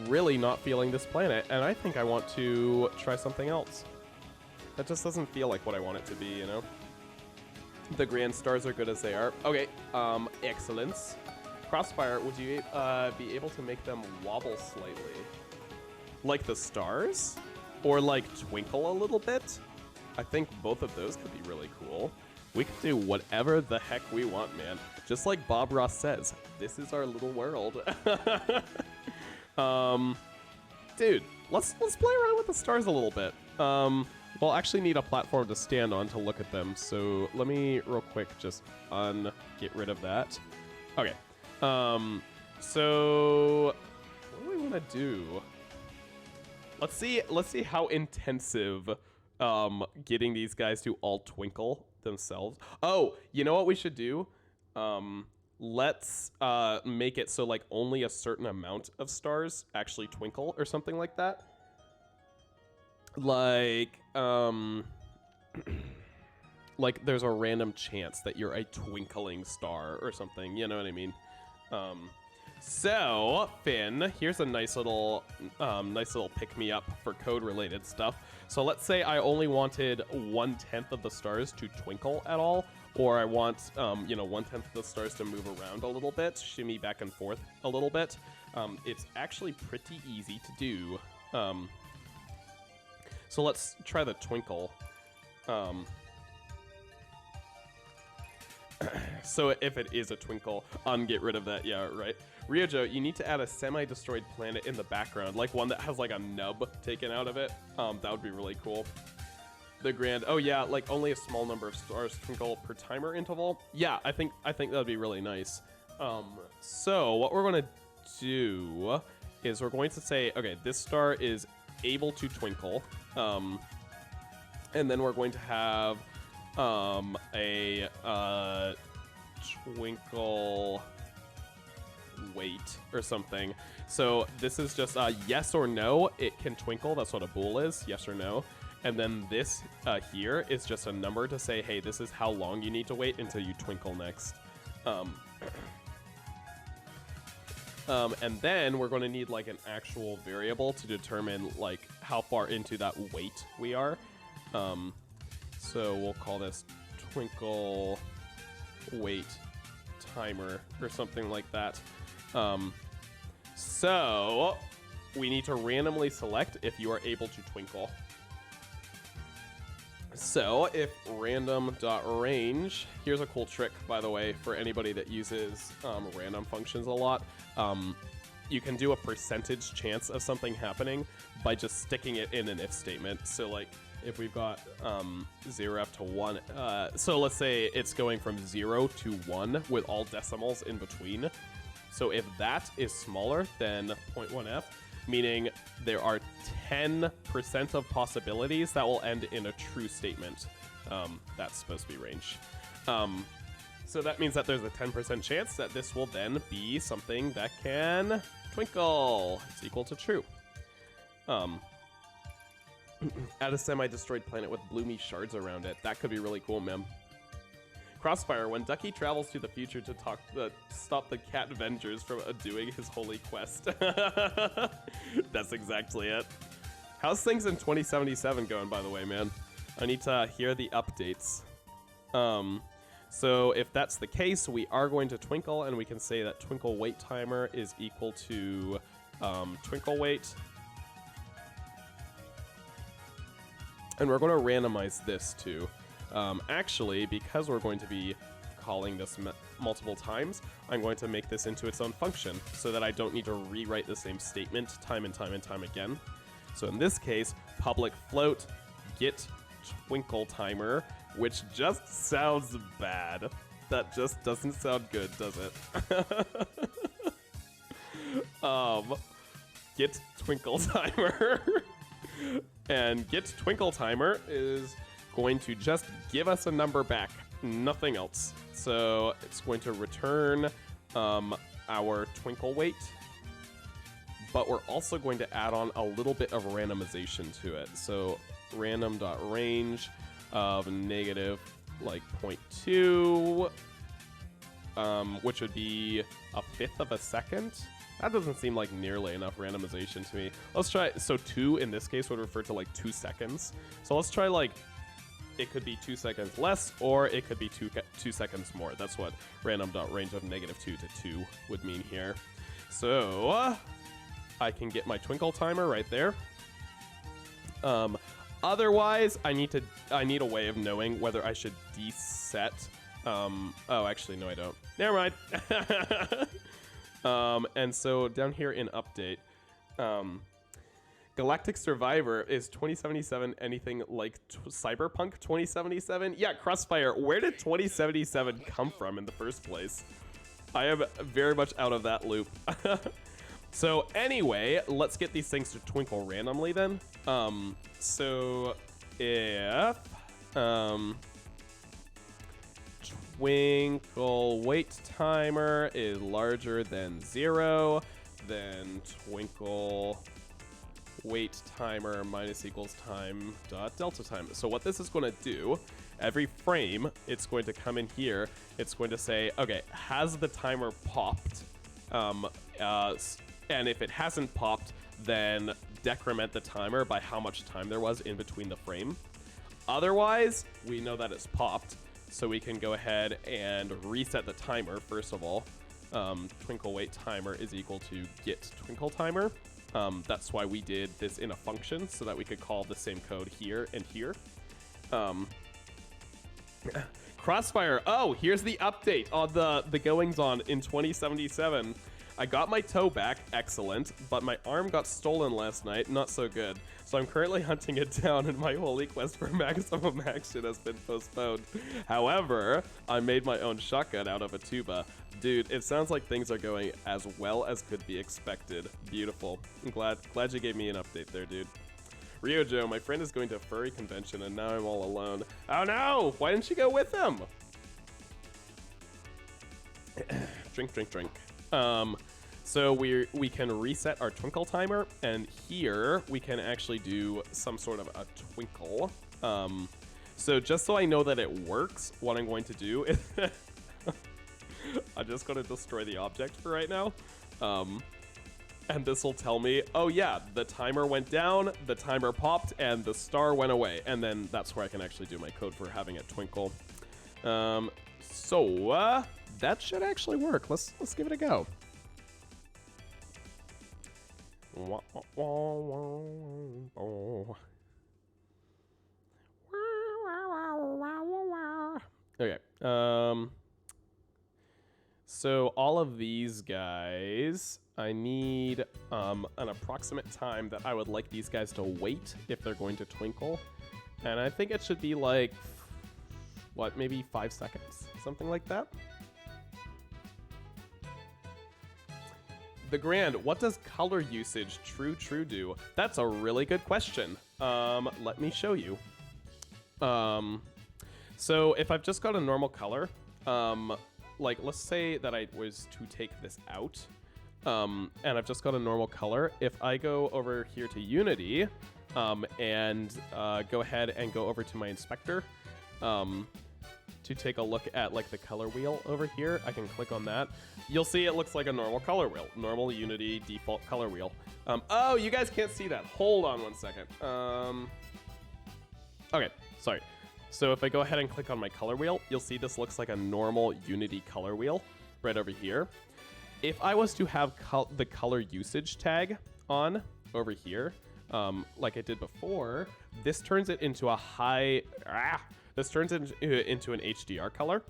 really not feeling this planet, and I think I want to try something else. That just doesn't feel like what I want it to be, you know? The grand stars are good as they are. Okay, excellence. Crossfire, would you be able to make them wobble slightly? Like the stars? Or like twinkle a little bit? I think both of those could be really cool. We could do whatever the heck we want, man. Just like Bob Ross says, this is our little world. Dude, let's play around with the stars a little bit. We'll actually need a platform to stand on to look at them. So let me real quick just get rid of that. Okay. So what do we want to do? Let's see how intensive getting these guys to all twinkle themselves. Oh, you know what we should do? Let's make it so like only a certain amount of stars actually twinkle or something like that. Like like there's a random chance that you're a twinkling star or something, you know what I mean? So Finn, here's a nice little pick-me-up for code-related stuff. So let's say I only wanted 1/10 of the stars to twinkle at all, or I want, you know, 1/10 of the stars to move around a little bit, shimmy back and forth a little bit. It's actually pretty easy to do. So let's try the twinkle. So if it is a twinkle, get rid of that. Yeah, right. Ryojo, you need to add a semi-destroyed planet in the background, like one that has like a nub taken out of it. That would be really cool. The grand, oh yeah, like only a small number of stars twinkle per timer interval. Yeah, I think that'd be really nice. So what we're gonna do is we're going to say, okay, this star is able to twinkle, and then we're going to have a twinkle wait or something. So this is just yes or no, it can twinkle. That's what a bool is, yes or no. And then this here is just a number to say, hey, this is how long you need to wait until you twinkle next. And then we're going to need like an actual variable to determine like how far into that wait we are. So we'll call this twinkle wait timer or something like that. So we need to randomly select if you are able to twinkle. So if random.range, here's a cool trick, by the way, for anybody that uses random functions a lot. You can do a percentage chance of something happening by just sticking it in an if statement. So like if we've got 0 up to 1, so let's say it's going from 0 to 1 with all decimals in between. So if that is smaller than 0.1f, meaning there are 10% of possibilities that will end in a true statement. That's supposed to be range. So that means that there's a 10% chance that this will then be something that can twinkle. It's equal to true. Add a semi-destroyed planet with bloomy shards around it. That could be really cool, man. Crossfire, when Ducky travels to the future to stop the Cat Avengers from doing his holy quest. That's exactly it. How's things in 2077 going, by the way, man? I need to hear the updates. So if that's the case, we are going to twinkle, and we can say that twinkle wait timer is equal to twinkle wait. And we're going to randomize this too. Actually, because we're going to be calling this multiple times, I'm going to make this into its own function so that I don't need to rewrite the same statement time and time and time again. So in this case, public float get twinkle timer, which just sounds bad. That just doesn't sound good, does it? Get twinkle timer. And get twinkle timer is going to just give us a number back, nothing else. So it's going to return our twinkle wait, but we're also going to add on a little bit of randomization to it. So random.range of negative like 0.2, which would be a fifth of a second. That doesn't seem like nearly enough randomization to me. Let's try, so 2 in this case would refer to like 2 seconds. So let's try like, it could be 2 seconds less, or it could be 2 seconds more. That's what random.range of negative 2 to 2 would mean here. So I can get my twinkle timer right there. Otherwise, I need a way of knowing whether I should deset. Oh, actually, no, I don't. Never mind. And so down here in update, Galactic Survivor is 2077 anything like Cyberpunk 2077? Yeah, Crossfire, where did 2077 come from in the first place? I am very much out of that loop. So anyway, let's get these things to twinkle randomly then. So if twinkle wait timer is larger than 0, then twinkle wait timer minus equals time dot delta time. So what this is going to do, every frame, it's going to come in here. It's going to say, okay, has the timer popped? And if it hasn't popped, then decrement the timer by how much time there was in between the frame. Otherwise, we know that it's popped, so we can go ahead and reset the timer first of all. Twinkle wait timer is equal to get twinkle timer. That's why we did this in a function, so that we could call the same code here and here. Um, Crossfire. Oh, here's the update on the goings on in 2077. I got my toe back, excellent, but my arm got stolen last night, not so good. So I'm currently hunting it down, and my holy quest for maximum action has been postponed. However, I made my own shotgun out of a tuba. Dude, it sounds like things are going as well as could be expected. Beautiful. I'm glad you gave me an update there, dude. Ryojo, my friend is going to a furry convention, and now I'm all alone. Oh no! Why didn't you go with him? Drink, drink, drink. So we can reset our twinkle timer, and here we can actually do some sort of a twinkle. So just so I know that it works, what I'm going to do is I'm just going to destroy the object for right now. And this will tell me, oh yeah, the timer went down, the timer popped, and the star went away. And then that's where I can actually do my code for having it twinkle. That should actually work. Let's give it a go. Okay. So all of these guys, I need an approximate time that I would like these guys to wait if they're going to twinkle. And I think it should be like, what, maybe 5 seconds? Something like that. The Grand, what does color usage true do? That's a really good question. Let me show you. So if I've just got a normal color, like let's say that I was to take this out, and I've just got a normal color. If I go over here to Unity, and go ahead and go over to my inspector, to take a look at like the color wheel over here, I can click on that. You'll see it looks like a normal color wheel, normal Unity default color wheel. Oh, you guys can't see that. Hold on one second. Okay, sorry. So if I go ahead and click on my color wheel, you'll see this looks like a normal Unity color wheel right over here. If I was to have the color usage tag on over here, like I did before, this turns it into a this turns it into an HDR color.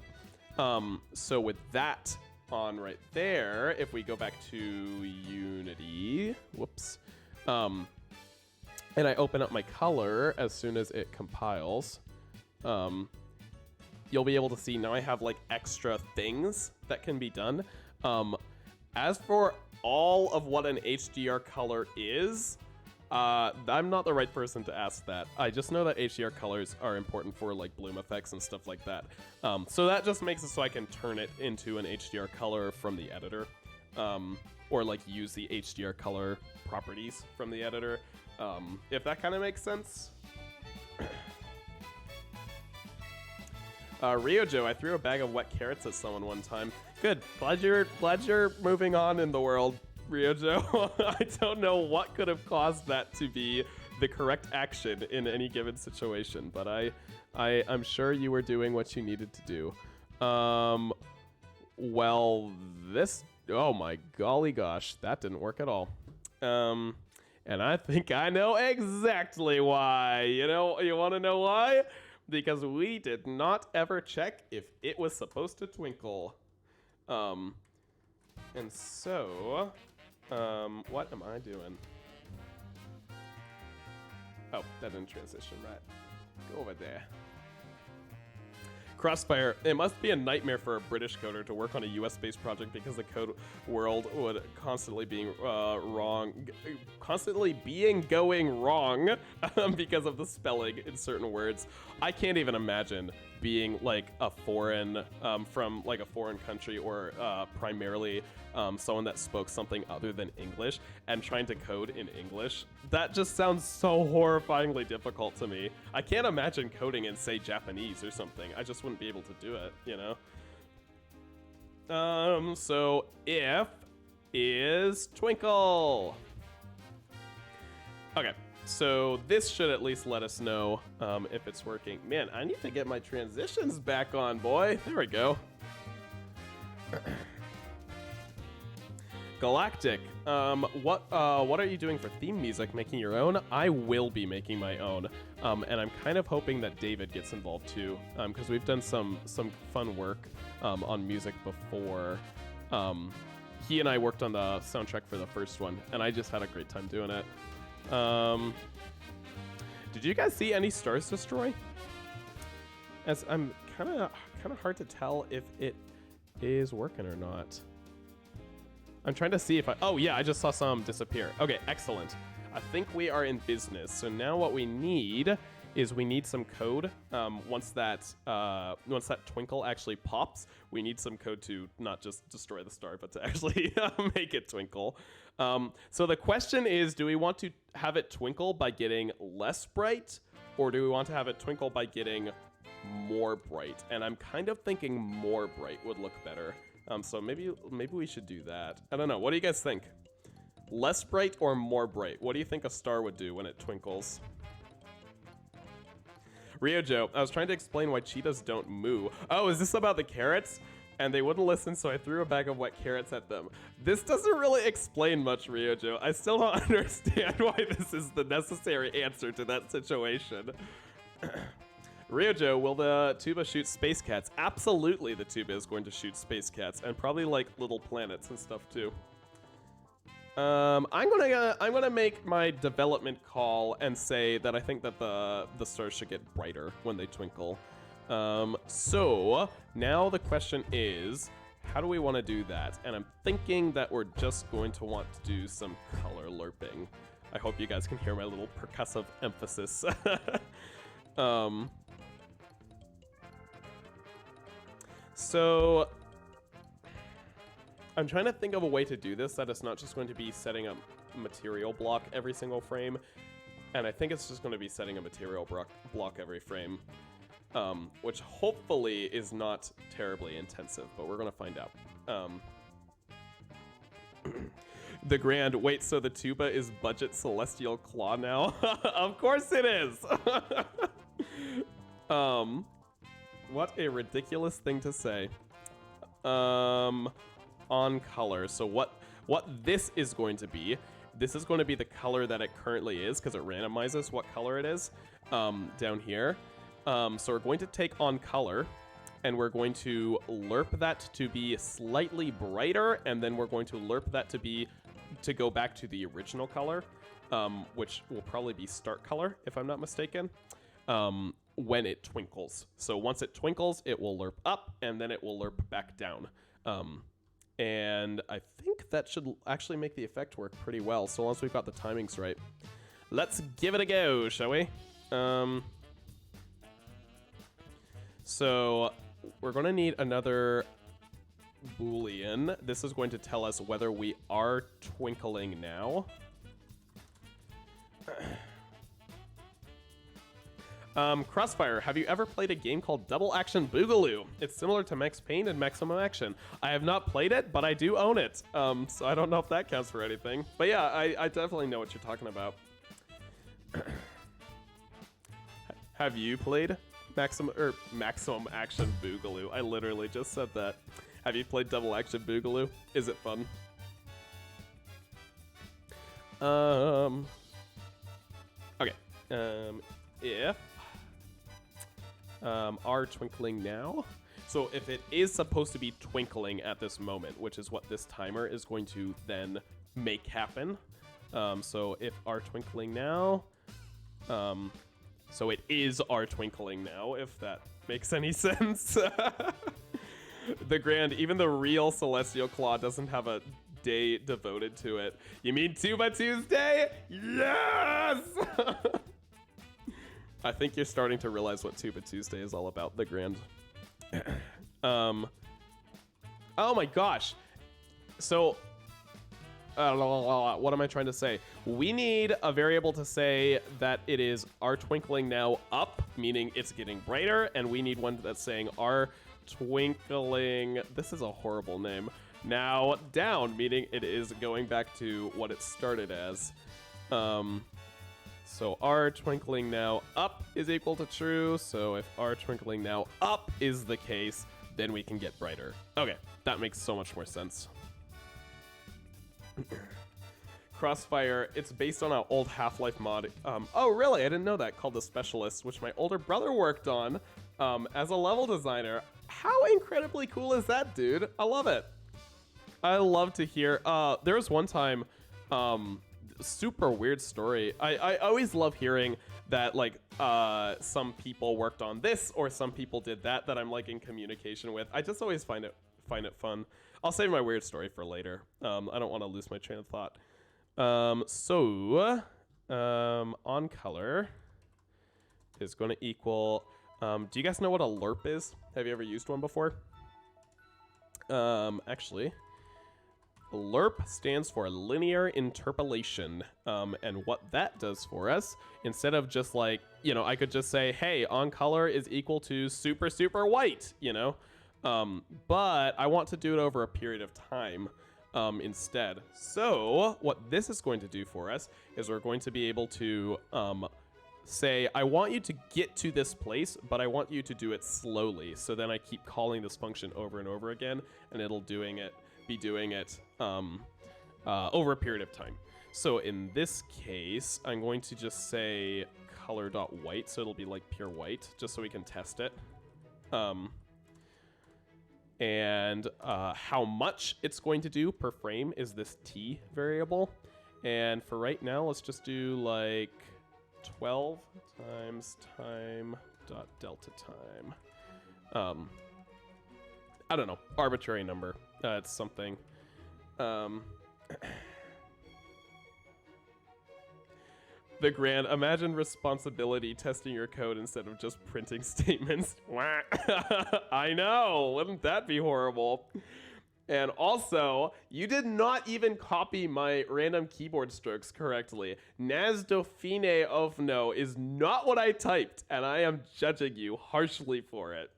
So with that on right there, if we go back to Unity, whoops, and I open up my color as soon as it compiles, you'll be able to see now I have like extra things that can be done. As for all of what an HDR color is, I'm not the right person to ask that. I just know that HDR colors are important for like bloom effects and stuff like that. So that just makes it so I can turn it into an HDR color from the editor, or like use the HDR color properties from the editor, if that kind of makes sense. Ryojo, I threw a bag of wet carrots at someone one time. Good. Glad you're moving on in the world, Ryojo. I don't know what could have caused that to be the correct action in any given situation, but I'm sure you were doing what you needed to do. Well, oh my golly gosh, that didn't work at all. And I think I know exactly why. You want to know why? Because we did not ever check if it was supposed to twinkle. And so, what am I doing? Oh, that didn't transition right. Go over there. Crossfire, it must be a nightmare for a British coder to work on a US-based project because the code world would constantly being going wrong because of the spelling in certain words. I can't even imagine being like a foreign, from like a foreign country or primarily someone that spoke something other than English and trying to code in English. That just sounds so horrifyingly difficult to me. I can't imagine coding in, say, Japanese or something. I just wouldn't be able to do it, So if is twinkle. Okay, so this should at least let us know if it's working. Man, I need to get my transitions back on, boy. There we go. Galactic, what are you doing for theme music? Making your own? I will be making my own, and I'm kind of hoping that David gets involved too, because we've done some fun work on music before. He and I worked on the soundtrack for the first one, and I just had a great time doing it. Did you guys see any Stars Destroy? As I'm kind of hard to tell if it is working or not. I'm trying to see if oh yeah, I just saw some disappear. Okay, excellent. I think we are in business. So now what we need is we need some code. Once that twinkle actually pops, we need some code to not just destroy the star, but to actually make it twinkle. So the question is, do we want to have it twinkle by getting less bright, or do we want to have it twinkle by getting more bright? And I'm kind of thinking more bright would look better. So maybe we should do that. I don't know. What do you guys think? Less bright or more bright? What do you think a star would do when it twinkles? Ryojo, I was trying to explain why cheetahs don't moo. Oh, is this about the carrots? And they wouldn't listen, so I threw a bag of wet carrots at them. This doesn't really explain much, Ryojo. I still don't understand why this is the necessary answer to that situation. Ryojo, will the tuba shoot space cats? Absolutely, the tuba is going to shoot space cats, and probably like little planets and stuff too. I'm gonna make my development call and say that I think that the stars should get brighter when they twinkle. So now the question is, how do we want to do that? And I'm thinking that we're just going to want to do some color lerping. I hope you guys can hear my little percussive emphasis. So I'm trying to think of a way to do this that it's not just going to be setting a material block every single frame, and I think it's just going to be setting a material block every frame, which hopefully is not terribly intensive, but we're going to find out. The Grand, wait, so the tuba is budget Celestial Claw now? Of course it is! What a ridiculous thing to say. On color. So what this is going to be, this is going to be the color that it currently is, because it randomizes what color it is down here. So we're going to take on color, and we're going to lerp that to be slightly brighter, and then we're going to lerp that to go back to the original color, which will probably be start color, if I'm not mistaken. When it twinkles. So once it twinkles, it will lerp up, and then it will lerp back down. And I think that should actually make the effect work pretty well, so long as we've got the timings right. Let's give it a go, shall we? So we're going to need another Boolean. This is going to tell us whether we are twinkling now. Crossfire, have you ever played a game called Double Action Boogaloo? It's similar to Max Payne and Maximum Action. I have not played it, but I do own it. So I don't know if that counts for anything. But yeah, I definitely know what you're talking about. Have you played Maximum Action Boogaloo? I literally just said that. Have you played Double Action Boogaloo? Is it fun? Okay. If are twinkling now. So if it is supposed to be twinkling at this moment, which is what this timer is going to then make happen. So if are twinkling now, so it is are twinkling now, if that makes any sense. The Grand, even the real Celestial Claw doesn't have a day devoted to it. You mean Tuba Tuesday? Yes! I think you're starting to realize what Tuba Tuesday is all about, the Grand. Oh my gosh. So, what am I trying to say? We need a variable to say that it is are twinkling now up, meaning it's getting brighter, and we need one that's saying are twinkling, this is a horrible name, now down, meaning it is going back to what it started as. So are twinkling now up is equal to true. So if are twinkling now up is the case, then we can get brighter. Okay, that makes so much more sense. Crossfire, it's based on an old Half-Life mod. Oh, really? I didn't know that. Called The Specialist, which my older brother worked on as a level designer. How incredibly cool is that, dude? I love it. I love to hear. There was one time, super weird story. I always love hearing that, like, some people worked on this or some people did that I'm like in communication with. I just always find it fun. I'll save my weird story for later. I don't want to lose my train of thought. On color is going to equal, do you guys know what a lerp is? Have you ever used one before? Actually, lerp stands for linear interpolation. And what that does for us, instead of just like, you know, I could just say, hey, on color is equal to super, super white, you know? But I want to do it over a period of time. Instead. So what this is going to do for us is we're going to be able to say, I want you to get to this place, but I want you to do it slowly. So then I keep calling this function over and over again, and it'll be doing it over a period of time. So in this case, I'm going to just say color.white, so it'll be like pure white, just so we can test it. And how much it's going to do per frame is this t variable. And for right now, let's just do like 12 times time dot delta time. I don't know, arbitrary number. It's something. The grand, imagine responsibility testing your code instead of just printing statements. I know, wouldn't that be horrible? And also, you did not even copy my random keyboard strokes correctly. Nasdofine of no is not what I typed, and I am judging you harshly for it.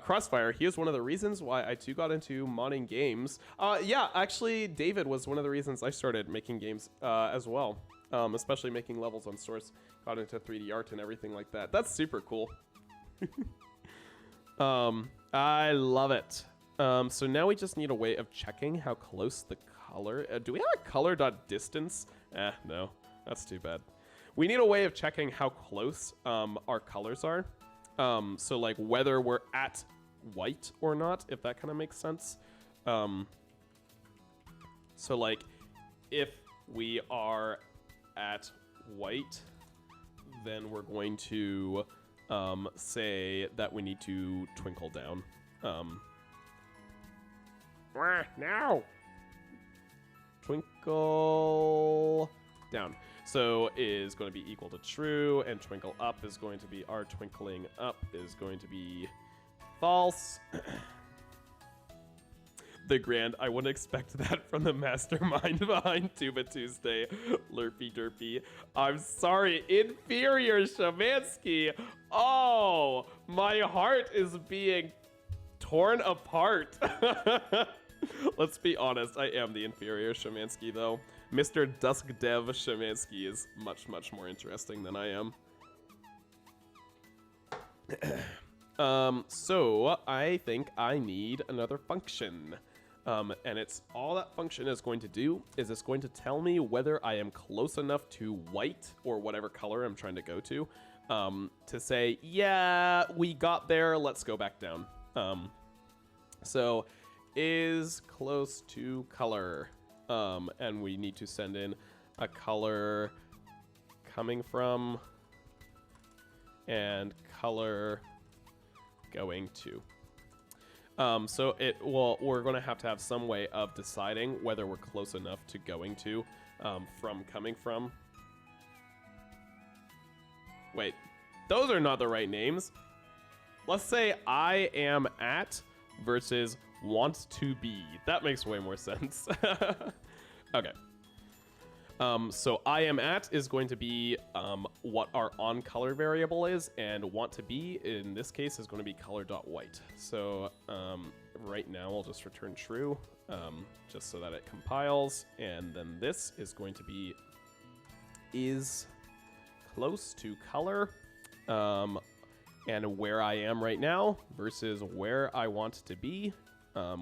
Crossfire, he is one of the reasons why I too got into modding games. Yeah, actually, David was one of the reasons I started making games as well, especially making levels on Source. Got into 3D art and everything like that. That's super cool. I love it. So now we just need a way of checking how close the color... do we have a color.distance? No, that's too bad. We need a way of checking how close our colors are. So like whether we're at white or not, if that kind of makes sense. So like if we are at white, then we're going to say that we need to twinkle down. Now! Twinkle down. So is going to be equal to true, and twinkle up is going to be, our twinkling up is going to be false. The grand, I wouldn't expect that from the mastermind behind Tuba Tuesday. Lurpy derpy. I'm sorry, inferior Shemansky. Oh, my heart is being torn apart. Let's be honest, I am the inferior Shemansky though. Mr. Dusk Dev Shemansky is much, much more interesting than I am. So I think I need another function. And it's all that function is going to do is it's going to tell me whether I am close enough to white or whatever color I'm trying to go to say, yeah, we got there, let's go back down. So is close to color. And we need to send in a color coming from and color going to. So we're going to have some way of deciding whether we're close enough to going to from coming from. Wait, those are not the right names. Let's say I am at versus want to be. That makes way more sense. Okay. So I am at is going to be what our on color variable is, and want to be in this case is going to be color.white. So right now I'll just return true just so that it compiles, and then this is going to be is close to color and where I am right now versus where I want to be.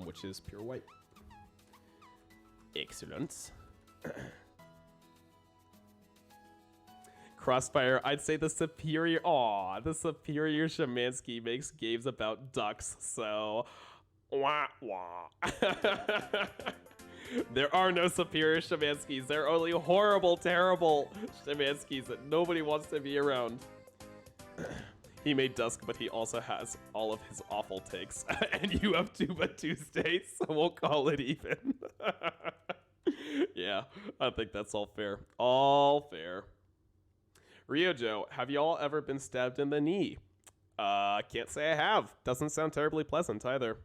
which is pure white. Excellent. Crossfire, I'd say the superior Shemansky makes games about ducks, so wah wah. There are no superior Shemanskys. There are only horrible, terrible Shemanskys that nobody wants to be around. He made Dusk, but he also has all of his awful takes. And you have Tuba Tuesdays, so we'll call it even. Yeah, I think that's all fair. All fair. Ryojo, have y'all ever been stabbed in the knee? Can't say I have. Doesn't sound terribly pleasant either.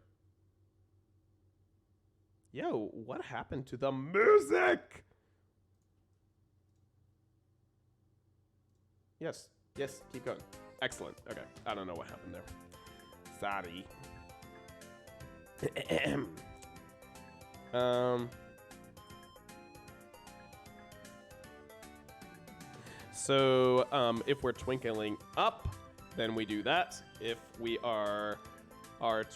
Yo, what happened to the music? Yes, keep going. Excellent. Okay, I don't know what happened there. Sorry. So, if we're twinkling up, then we do that. If we are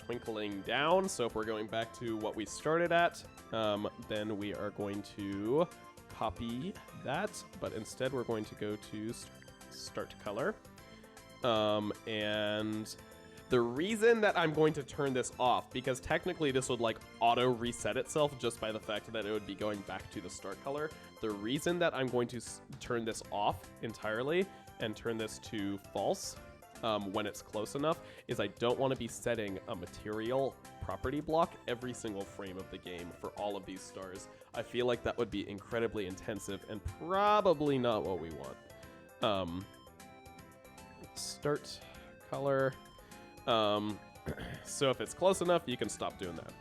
twinkling down, so if we're going back to what we started at, then we are going to copy that, but instead we're going to go to start color. And the reason that I'm going to turn this off, because technically this would like auto reset itself just by the fact that it would be going back to the start color. The reason that I'm going to turn this off entirely and turn this to false when it's close enough is I don't want to be setting a material property block every single frame of the game for all of these stars. I feel like that would be incredibly intensive and probably not what we want. Start color. So if it's close enough, you can stop doing that.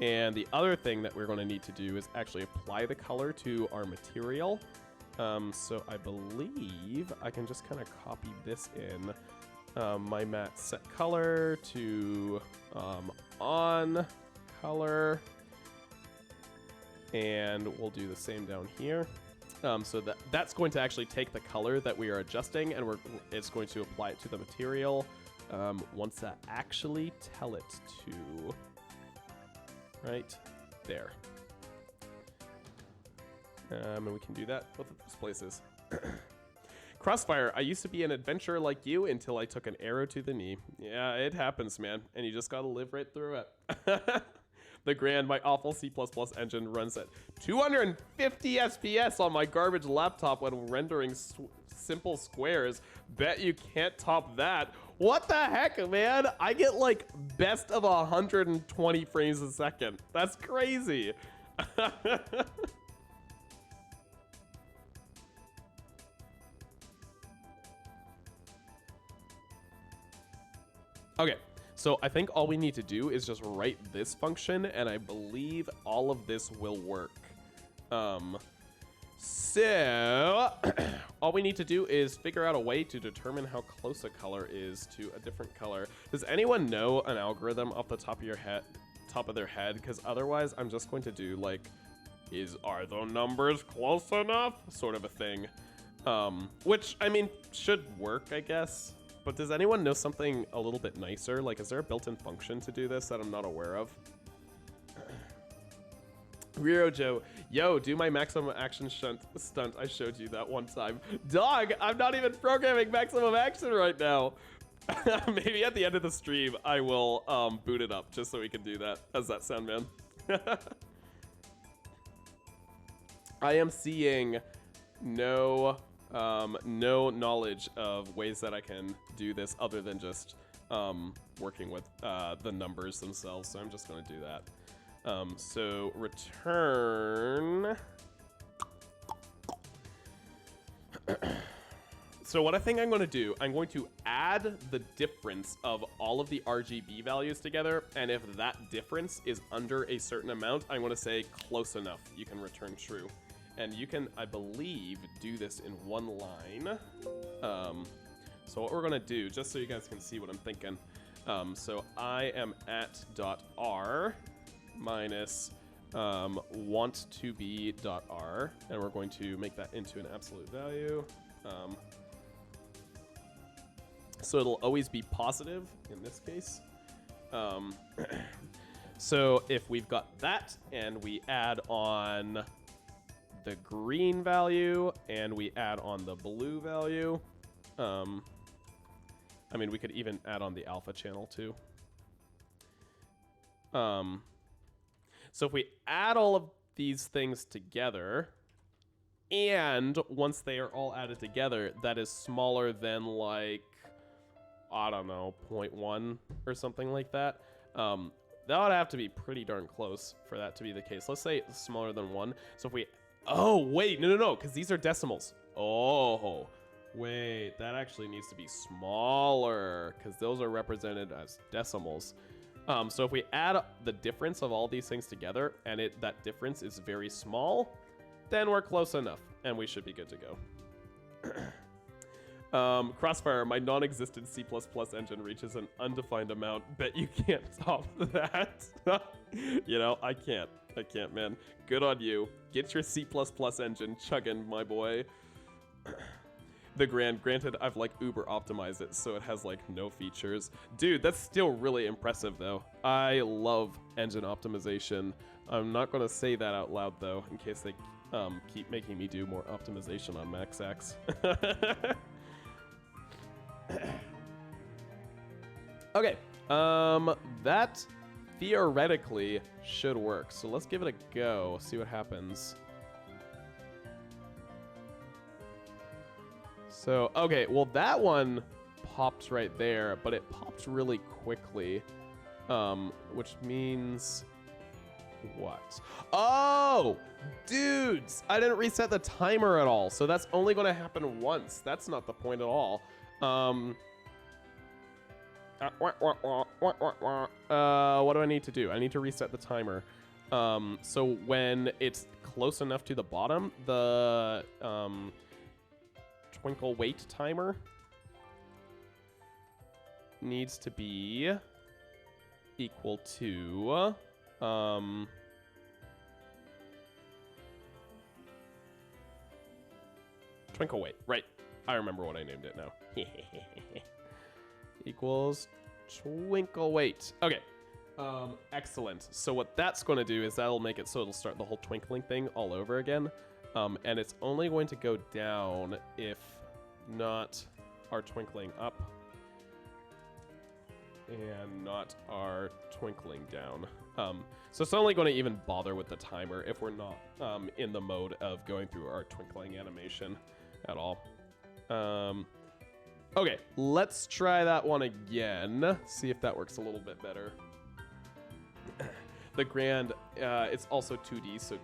And the other thing that we're going to need to do is actually apply the color to our material. So I believe I can just kind of copy this in my matte set color to on color, and we'll do the same down here. So that's going to actually take the color that we are adjusting, and it's going to apply it to the material. Once that actually tell it to right there. And we can do that both of those places. Crossfire, I used to be an adventurer like you until I took an arrow to the knee. Yeah, it happens, man. And you just gotta live right through it. The Grand, my awful C++ engine runs at 250 FPS on my garbage laptop when rendering simple squares. Bet you can't top that. What the heck, man? I get like best of 120 frames a second. That's crazy. Okay, so I think all we need to do is just write this function, and I believe all of this will work. So all we need to do is figure out a way to determine how close a color is to a different color. Does anyone know an algorithm off the top of their head? Because otherwise I'm just going to do like, are the numbers close enough? Sort of a thing. Which, I mean, should work, I guess. But does anyone know something a little bit nicer? Like, is there a built-in function to do this that I'm not aware of? Ryojo, yo, do my maximum action stunt I showed you that one time. Dog, I'm not even programming maximum action right now. Maybe at the end of the stream, I will boot it up just so we can do that. How's that sound, man? I am seeing no knowledge of ways that I can do this other than just working with the numbers themselves, so I'm just going to do that. So return. So what I think I'm going to do, I'm going to add the difference of all of the RGB values together, and if that difference is under a certain amount, I'm going to say close enough. You can return true. And you can, I believe, do this in one line. So what we're going to do, just so you guys can see what I'm thinking. So I am at .r minus want to be .r, and we're going to make that into an absolute value. So it'll always be positive in this case. So if we've got that and we add on the green value and we add on the blue value, I mean, we could even add on the alpha channel too. So if we add all of these things together, and once they are all added together, that is smaller than like, I don't know, 0.1 or something like that. That would have to be pretty darn close for that to be the case. Let's say it's smaller than 1. So if we... Oh, wait, no, because these are decimals. Oh, wait, that actually needs to be smaller because those are represented as decimals. So if we add the difference of all these things together and that difference is very small, then we're close enough and we should be good to go. Crossfire, my non-existent C++ engine reaches an undefined amount. Bet you can't top that. You know, I can't, man. Good on you. Get your C++ engine chugging, my boy. Granted, I've like uber optimized it, so it has like no features. Dude, that's still really impressive though. I love engine optimization. I'm not gonna say that out loud though, in case they keep making me do more optimization on MaxX. Okay, that theoretically should work. So let's give it a go, see what happens. So, okay, well that one popped right there, but it popped really quickly, which means what? Oh, dudes, I didn't reset the timer at all, so that's only going to happen once. That's not the point at all. What do I need to do? I need to reset the timer. So when it's close enough to the bottom, the twinkle wait timer needs to be equal to twinkle wait. Right. I remember what I named it now. Equals twinkle wait. Okay. Excellent. So what that's going to do is that'll make it so it'll start the whole twinkling thing all over again. And it's only going to go down if not our twinkling up and not our twinkling down. So it's only going to even bother with the timer if we're not in the mode of going through our twinkling animation at all. Okay, let's try that one again. See if that works a little bit better. The grand, it's also 2D, so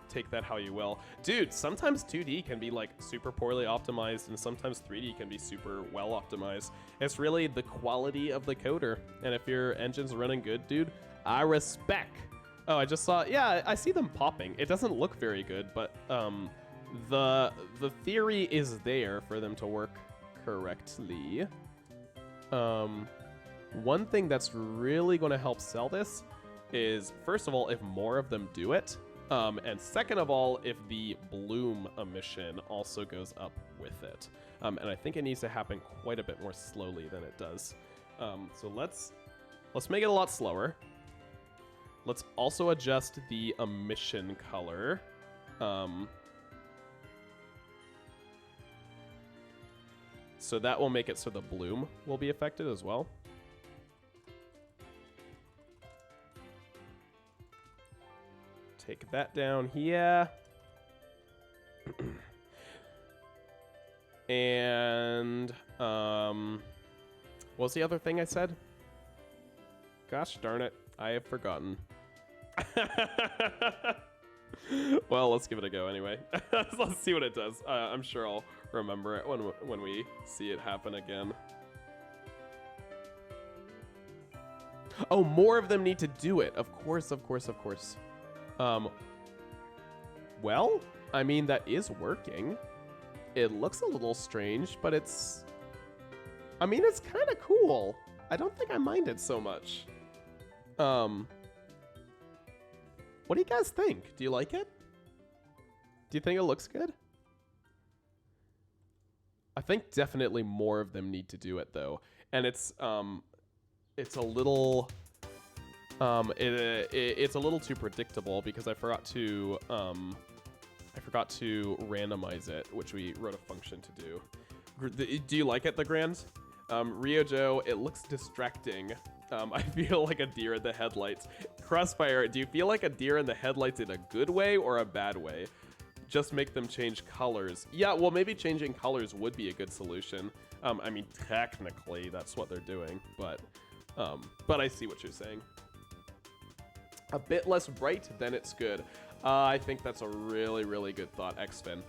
take that how you will. Dude, sometimes 2D can be like super poorly optimized and sometimes 3D can be super well optimized. It's really the quality of the coder. And if your engine's running good, dude, I respect. Oh, I just saw, yeah, I see them popping. It doesn't look very good, but the theory is there for them to work correctly. One thing that's really going to help sell this is, first of all, if more of them do it, and second of all, if the bloom emission also goes up with it. And I think it needs to happen quite a bit more slowly than it does. So let's make it a lot slower. Let's also adjust the emission color. So that will make it so the bloom will be affected as well. Take that down here. And what's the other thing I said? Gosh darn it, I have forgotten. Well, let's give it a go anyway. Let's see what it does. I'm sure I'll remember it when we see it happen again. Oh, more of them need to do it. Of course, of course, of course. Well, I mean, that is working. It looks a little strange, but it's... I mean, it's kind of cool. I don't think I mind it so much. What do you guys think? Do you like it? Do you think it looks good? I think definitely more of them need to do it, though. And it's a little It's a little too predictable because I forgot to randomize it, which we wrote a function to do. Do you like it, the Grand? Ryojo, it looks distracting. I feel like a deer in the headlights. Crossfire, do you feel like a deer in the headlights in a good way or a bad way? Just make them change colors. Yeah, well, maybe changing colors would be a good solution. I mean, technically, that's what they're doing, but I see what you're saying. A bit less bright, then it's good. I think that's a really, really good thought, Xfin.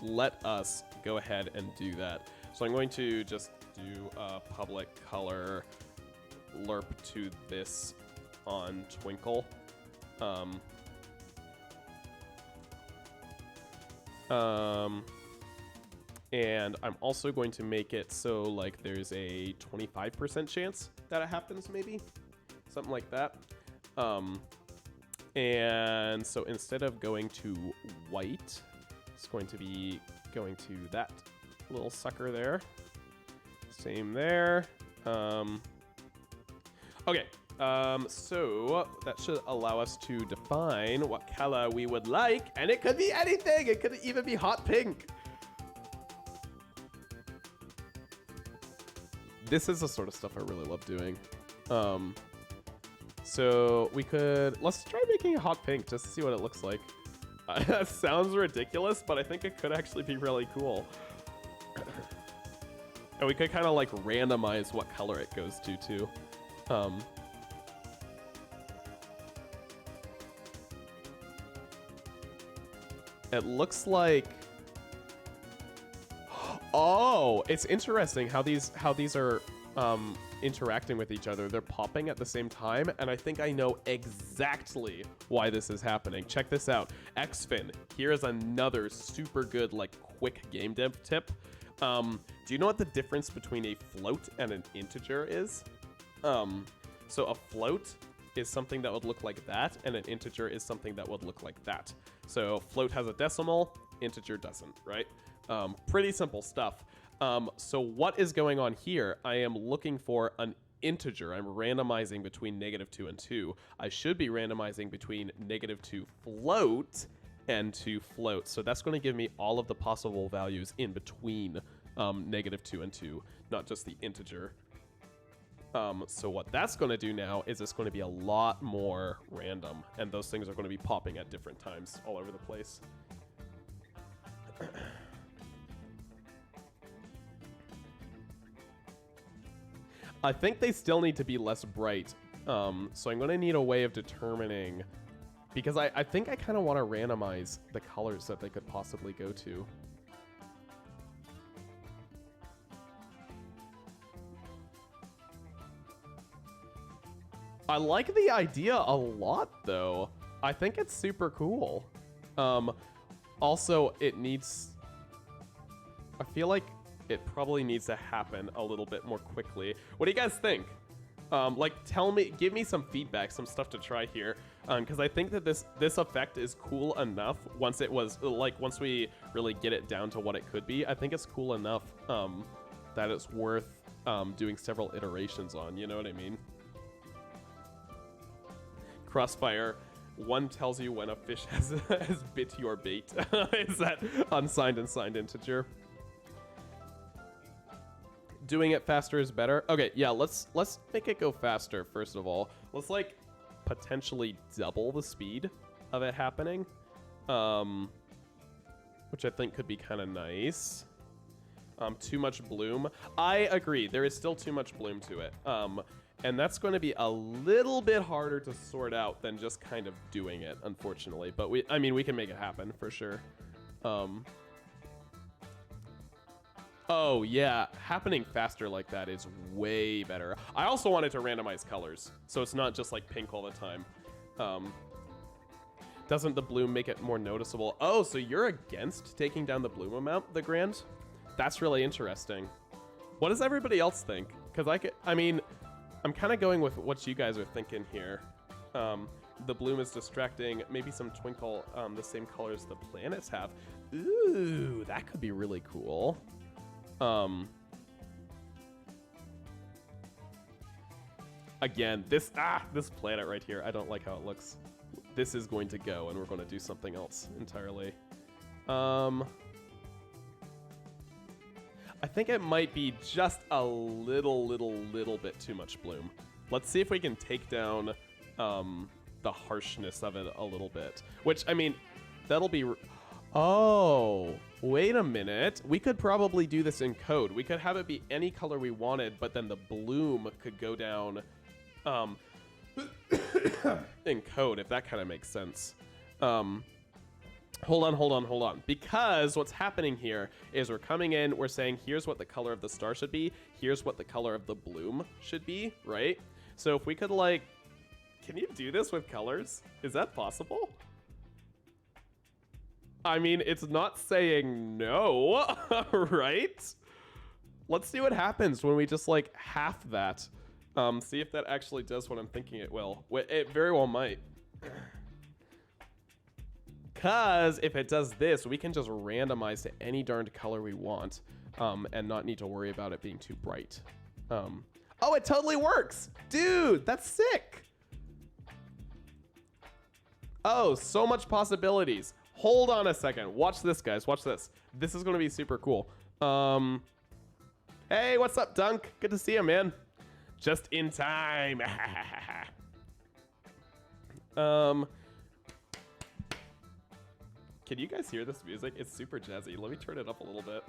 Let us go ahead and do that. So I'm going to just do a public color lerp to this on Twinkle. And I'm also going to make it so like there's a 25% chance that it happens, maybe something like that. And so instead of going to white, it's going to be going to that little sucker there. Same there. Okay. So that should allow us to define what color we would like, and it could be anything. It could even be hot pink. This is the sort of stuff I really love doing. So let's try making a hot pink just to see what it looks like. That sounds ridiculous, but I think it could actually be really cool. And we could kind of like randomize what color it goes to too. It looks like, oh, it's interesting how these are interacting with each other. They're popping at the same time, and I think I know exactly why this is happening. Check this out. Xfin, here is another super good like quick game dev tip. Do you know what the difference between a float and an integer is? So a float is something that would look like that, and an integer is something that would look like that. So float has a decimal, integer doesn't, right? Pretty simple stuff. So what is going on here? I am looking for an integer. I'm randomizing between -2 and 2. I should be randomizing between -2 float and 2 float. So that's going to give me all of the possible values in between -2 and 2, not just the integer. So what that's going to do now is it's going to be a lot more random, and those things are going to be popping at different times all over the place. I think they still need to be less bright. So I'm going to need a way of determining, because I think I kind of want to randomize the colors that they could possibly go to. I like the idea a lot, though. I think it's super cool. Also, it needs... I feel like it probably needs to happen a little bit more quickly. What do you guys think? Like, give me some feedback, some stuff to try here. Because I think that this effect is cool enough once we really get it down to what it could be. I think it's cool enough that it's worth doing several iterations on, you know what I mean? Crossfire, one tells you when a fish has bit your bait. Is that unsigned and signed integer? Doing it faster is better. Okay, yeah, let's make it go faster first of all. Let's like potentially double the speed of it happening, which I think could be kind of nice. Too much bloom. I agree. There is still too much bloom to it. And that's going to be a little bit harder to sort out than just kind of doing it, unfortunately. But we can make it happen for sure. Oh yeah, happening faster like that is way better. I also wanted to randomize colors, so it's not just like pink all the time. Doesn't the bloom make it more noticeable? Oh, so you're against taking down the bloom amount, the Grand? That's really interesting. What does everybody else think? Because I'm kind of going with what you guys are thinking here. The bloom is distracting. Maybe some twinkle, the same colors the planets have. Ooh, that could be really cool. Again, this planet right here, I don't like how it looks. This is going to go, and we're going to do something else entirely. I think it might be just a little bit too much bloom. Let's see if we can take down the harshness of it a little bit. Which, I mean, that'll be... Oh, wait a minute. We could probably do this in code. We could have it be any color we wanted, but then the bloom could go down in code, if that kind of makes sense. Hold on. Because what's happening here is we're coming in, we're saying, here's what the color of the star should be. Here's what the color of the bloom should be, right? So if we could, like, can you do this with colors? Is that possible? I mean, it's not saying no, right? Let's see what happens when we just, like, half that. See if that actually does what I'm thinking it will. It very well might. Because if it does this, we can just randomize to any darned color we want and not need to worry about it being too bright. Oh, it totally works! Dude, that's sick! Oh, so much possibilities. Hold on a second. Watch this, guys. Watch this. This is going to be super cool. Hey, what's up, Dunk? Good to see you, man. Just in time. Can you guys hear this music? It's super jazzy. Let me turn it up a little bit.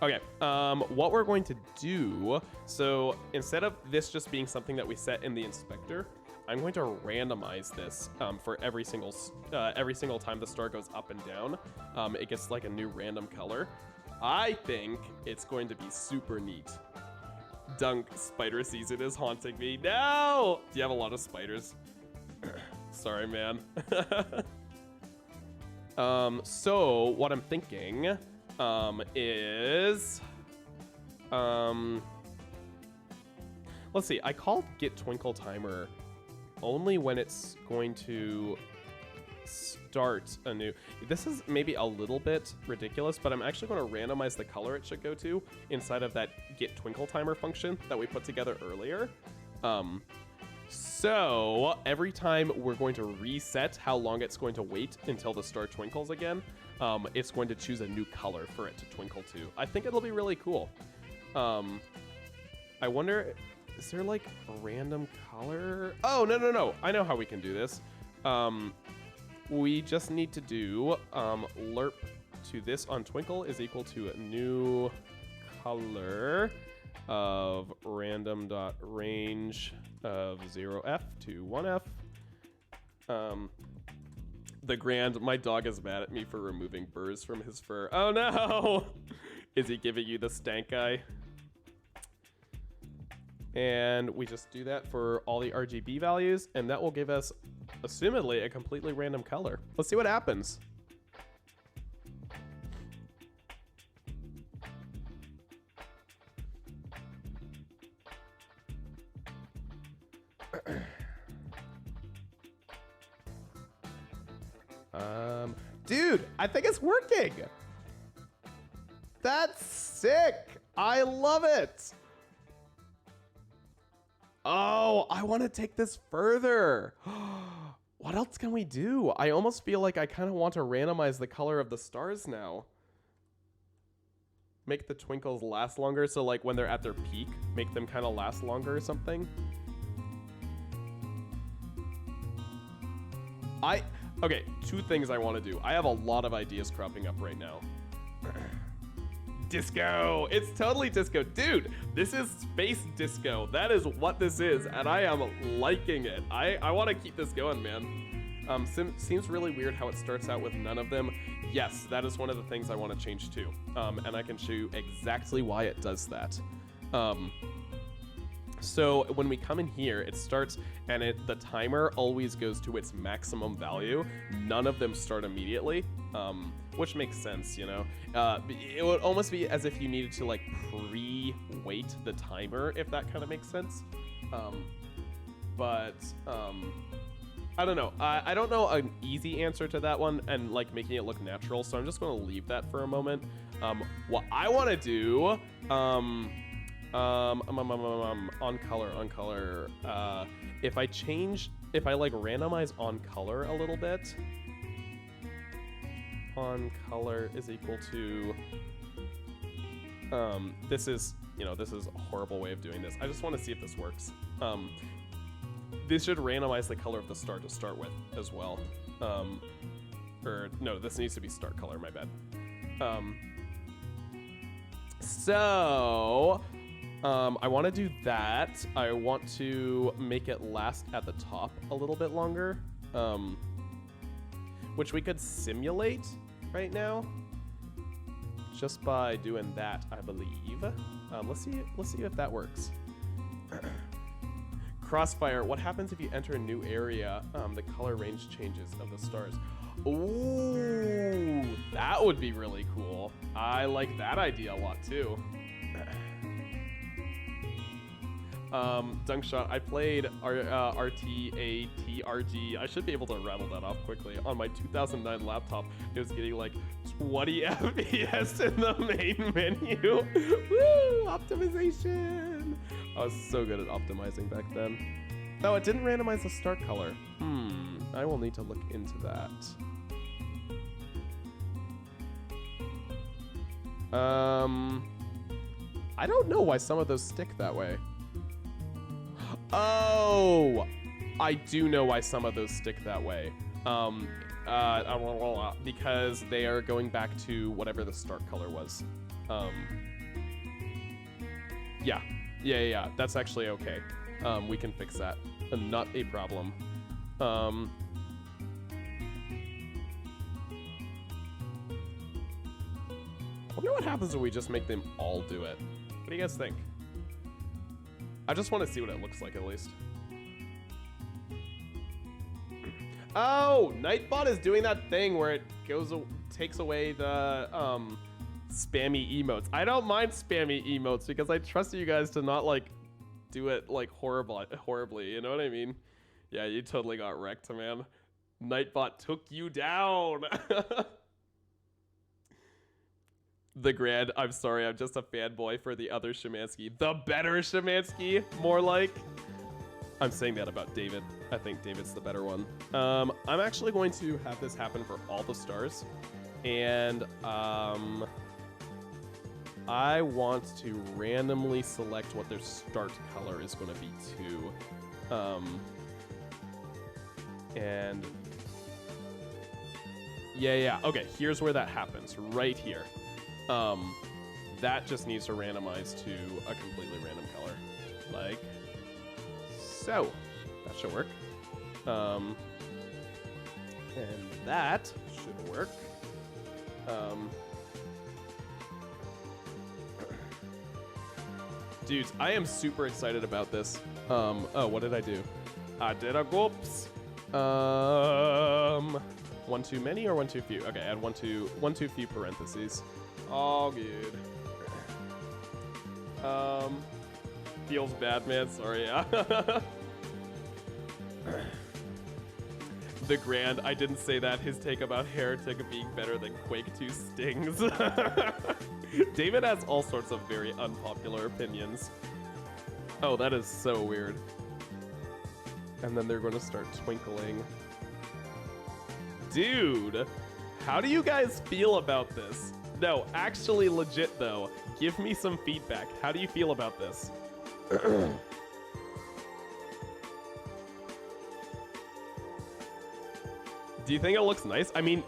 Okay, what we're going to do, so instead of this just being something that we set in the inspector, I'm going to randomize this for every single time the star goes up and down. It gets like a new random color. I think it's going to be super neat. Dunk, spider season is haunting me. No! Do you have a lot of spiders? Sorry, man. So what I'm thinking is let's see, I called get twinkle timer only when it's going to start a new... This is maybe a little bit ridiculous, but I'm actually going to randomize the color it should go to inside of that get twinkle timer function that we put together earlier. So every time we're going to reset how long it's going to wait until the star twinkles again, it's going to choose a new color for it to twinkle to. I think it'll be really cool. I wonder, is there like a random color? Oh, no. I know how we can do this. We just need to do lerp to this on twinkle is equal to a new color of random.range of 0f to 1f. My dog is mad at me for removing burrs from his fur. Oh no! Is he giving you the stank eye? And we just do that for all the RGB values, and that will give us, assumedly, a completely random color. Let's see what happens. Dude, I think it's working. That's sick. I love it. Oh, I want to take this further. What else can we do? I almost feel like I kind of want to randomize the color of the stars now. Make the twinkles last longer, so like when they're at their peak, make them kind of last longer or something. Okay, two things I want to do. I have a lot of ideas cropping up right now. Disco! It's totally disco. Dude, this is space disco. That is what this is, and I am liking it. I want to keep this going, man. Seems really weird how it starts out with none of them. Yes, that is one of the things I want to change too. And I can show you exactly why it does that. So when we come in here, it starts and the timer always goes to its maximum value. None of them start immediately, which makes sense, you know. It would almost be as if you needed to like pre-wait the timer, if that kind of makes sense. But I don't know. I don't know an easy answer to that one and like making it look natural, so I'm just going to leave that for a moment. What I want to do, on color, if I like randomize on color a little bit, on color is equal to, this is a horrible way of doing this. I just want to see if this works. This should randomize the color of the star to start with as well. Or no, this needs to be start color, my bad. So I want to do that. I want to make it last at the top a little bit longer, which we could simulate right now just by doing that, I believe. Let's see if that works. Crossfire, what happens if you enter a new area? The color range changes of the stars. Ooh, that would be really cool. I like that idea a lot too. Dunk shot. I played RTATRG. I should be able to rattle that off quickly. On my 2009 laptop, it was getting like 20 FPS in the main menu. Woo! Optimization. I was so good at optimizing back then. No, it didn't randomize the start color. I will need to look into that. I don't know why some of those stick that way. Oh, I do know why some of those stick that way. Because they are going back to whatever the start color was. Yeah. That's actually okay. We can fix that. Not a problem. I wonder what happens when we just make them all do it. What do you guys think? I just want to see what it looks like at least. Oh, Nightbot is doing that thing where it takes away the spammy emotes. I don't mind spammy emotes because I trust you guys to not like do it like horribly. You know what I mean? Yeah, you totally got wrecked, man. Nightbot took you down. The Grand, I'm sorry, I'm just a fanboy for the other Szymanski. The better Szymanski, more like. I'm saying that about David. I think David's the better one. I'm actually going to have this happen for all the stars. And I want to randomly select what their start color is going to be too. And yeah. Okay, here's where that happens, right here. That just needs to randomize to a completely random color, like so. That should work. And that should work. Dudes, I am super excited about this. Oh, what did I do? I did a whoops. One too many or one too few? Okay, add one too few parentheses. All good. Feels bad, man. Sorry. Yeah. The Grand, I didn't say that. His take about Heretic being better than Quake 2 stings. David has all sorts of very unpopular opinions. Oh, that is so weird. And then they're going to start twinkling. Dude, how do you guys feel about this? No, actually legit though. Give me some feedback. How do you feel about this? Do you think it looks nice? I mean,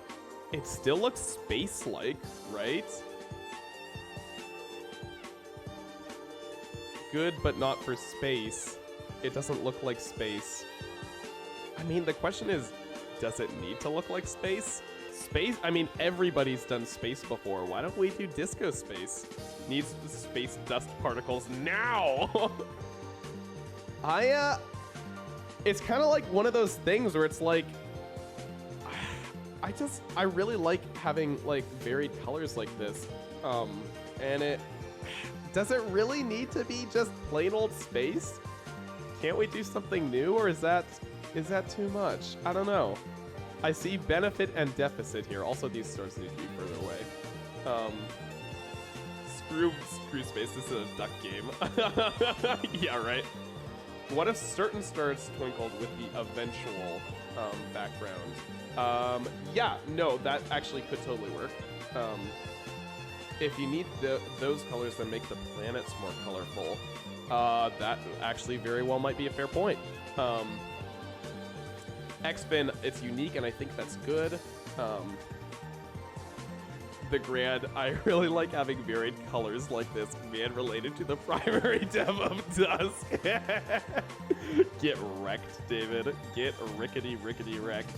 it still looks space-like, right? Good, but not for space. It doesn't look like space. I mean, the question is, does it need to look like space? Space? I mean, everybody's done space before. Why don't we do disco space? Needs space dust particles now! It's kind of like one of those things where it's like, I really like having like varied colors like this. And does it really need to be just plain old space? Can't we do something new, or is that too much? I don't know. I see benefit and deficit here. Also, these stars need to be further away. Screw space. This is a duck game. Yeah, right. What if certain stars twinkled with the eventual background? Yeah, no, that actually could totally work. If you need those colors, then make the planets more colorful. That actually very well might be a fair point. X-Fin, it's unique, and I think that's good. The Grand, I really like having varied colors like this, man, related to the primary dev of Dusk. Get wrecked, David. Get rickety wrecked.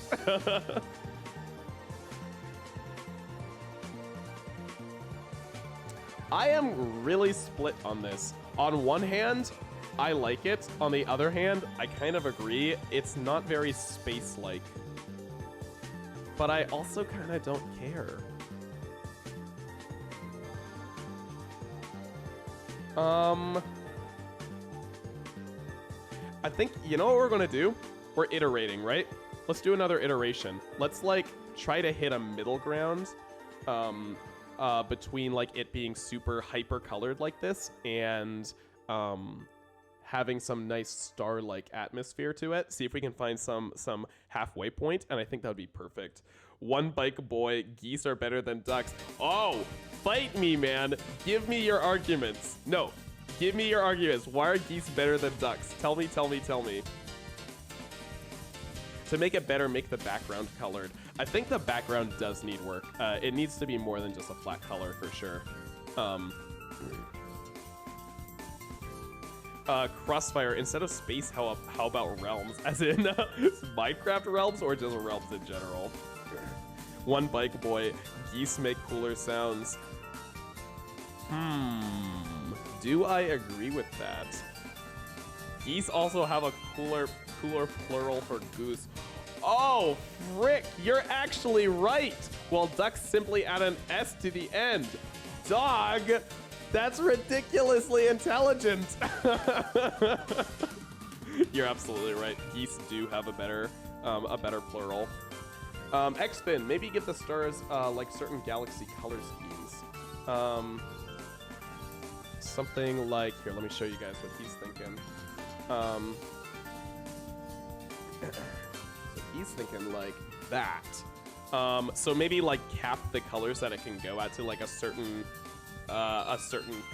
I am really split on this. On one hand, I like it. On the other hand, I kind of agree. It's not very space-like. But I also kind of don't care. I think, you know what we're gonna do? We're iterating, right? Let's do another iteration. Let's, like, try to hit a middle ground between, like, it being super hyper-colored like this and having some nice star-like atmosphere to it. See if we can find some halfway point, and I think that would be perfect. One bike boy, geese are better than ducks. Oh, fight me, man. Give me your arguments. No, give me your arguments. Why are geese better than ducks? Tell me. To make it better, make the background colored. I think the background does need work. It needs to be more than just a flat color for sure. Crossfire, instead of space, how about realms? As in Minecraft realms or just realms in general? One bike boy, geese make cooler sounds. Do I agree with that? Geese also have a cooler plural for goose. Oh, frick, you're actually right. Well, ducks simply add an S to the end. Dog, that's ridiculously intelligent. You're absolutely right. Geese do have a better plural. X-Fin, maybe give the stars like certain galaxy color schemes. Something like, here, let me show you guys what he's thinking. So he's thinking like that. So maybe like cap the colors that it can go at to like a certain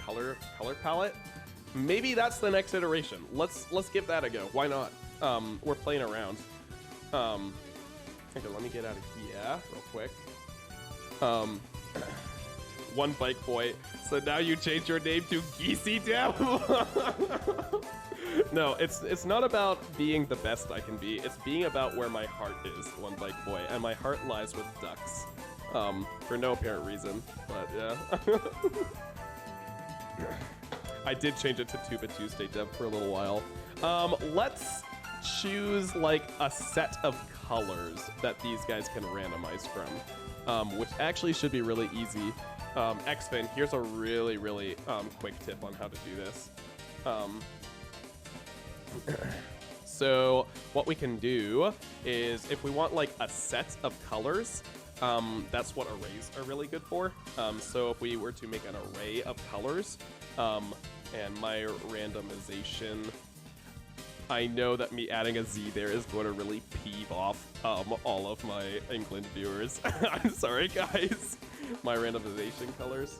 color palette. Maybe that's the next iteration. Let's give that a go. Why not? We're playing around. Okay, let me get out of here real quick. One bike boy. So now you change your name to Geesey Dev? No, it's not about being the best I can be. It's being about where my heart is, one bike boy. And my heart lies with ducks. For no apparent reason, but yeah. I did change it to Tuba Tuesday Dev for a little while. Let's choose like a set of colors that these guys can randomize from, which actually should be really easy. X-Fin, here's a really quick tip on how to do this. So what we can do is if we want like a set of colors, that's what arrays are really good for. So if we were to make an array of colors, and my randomization, I know that me adding a Z there is going to really peeve off all of my England viewers. I'm sorry, guys. My randomization colors.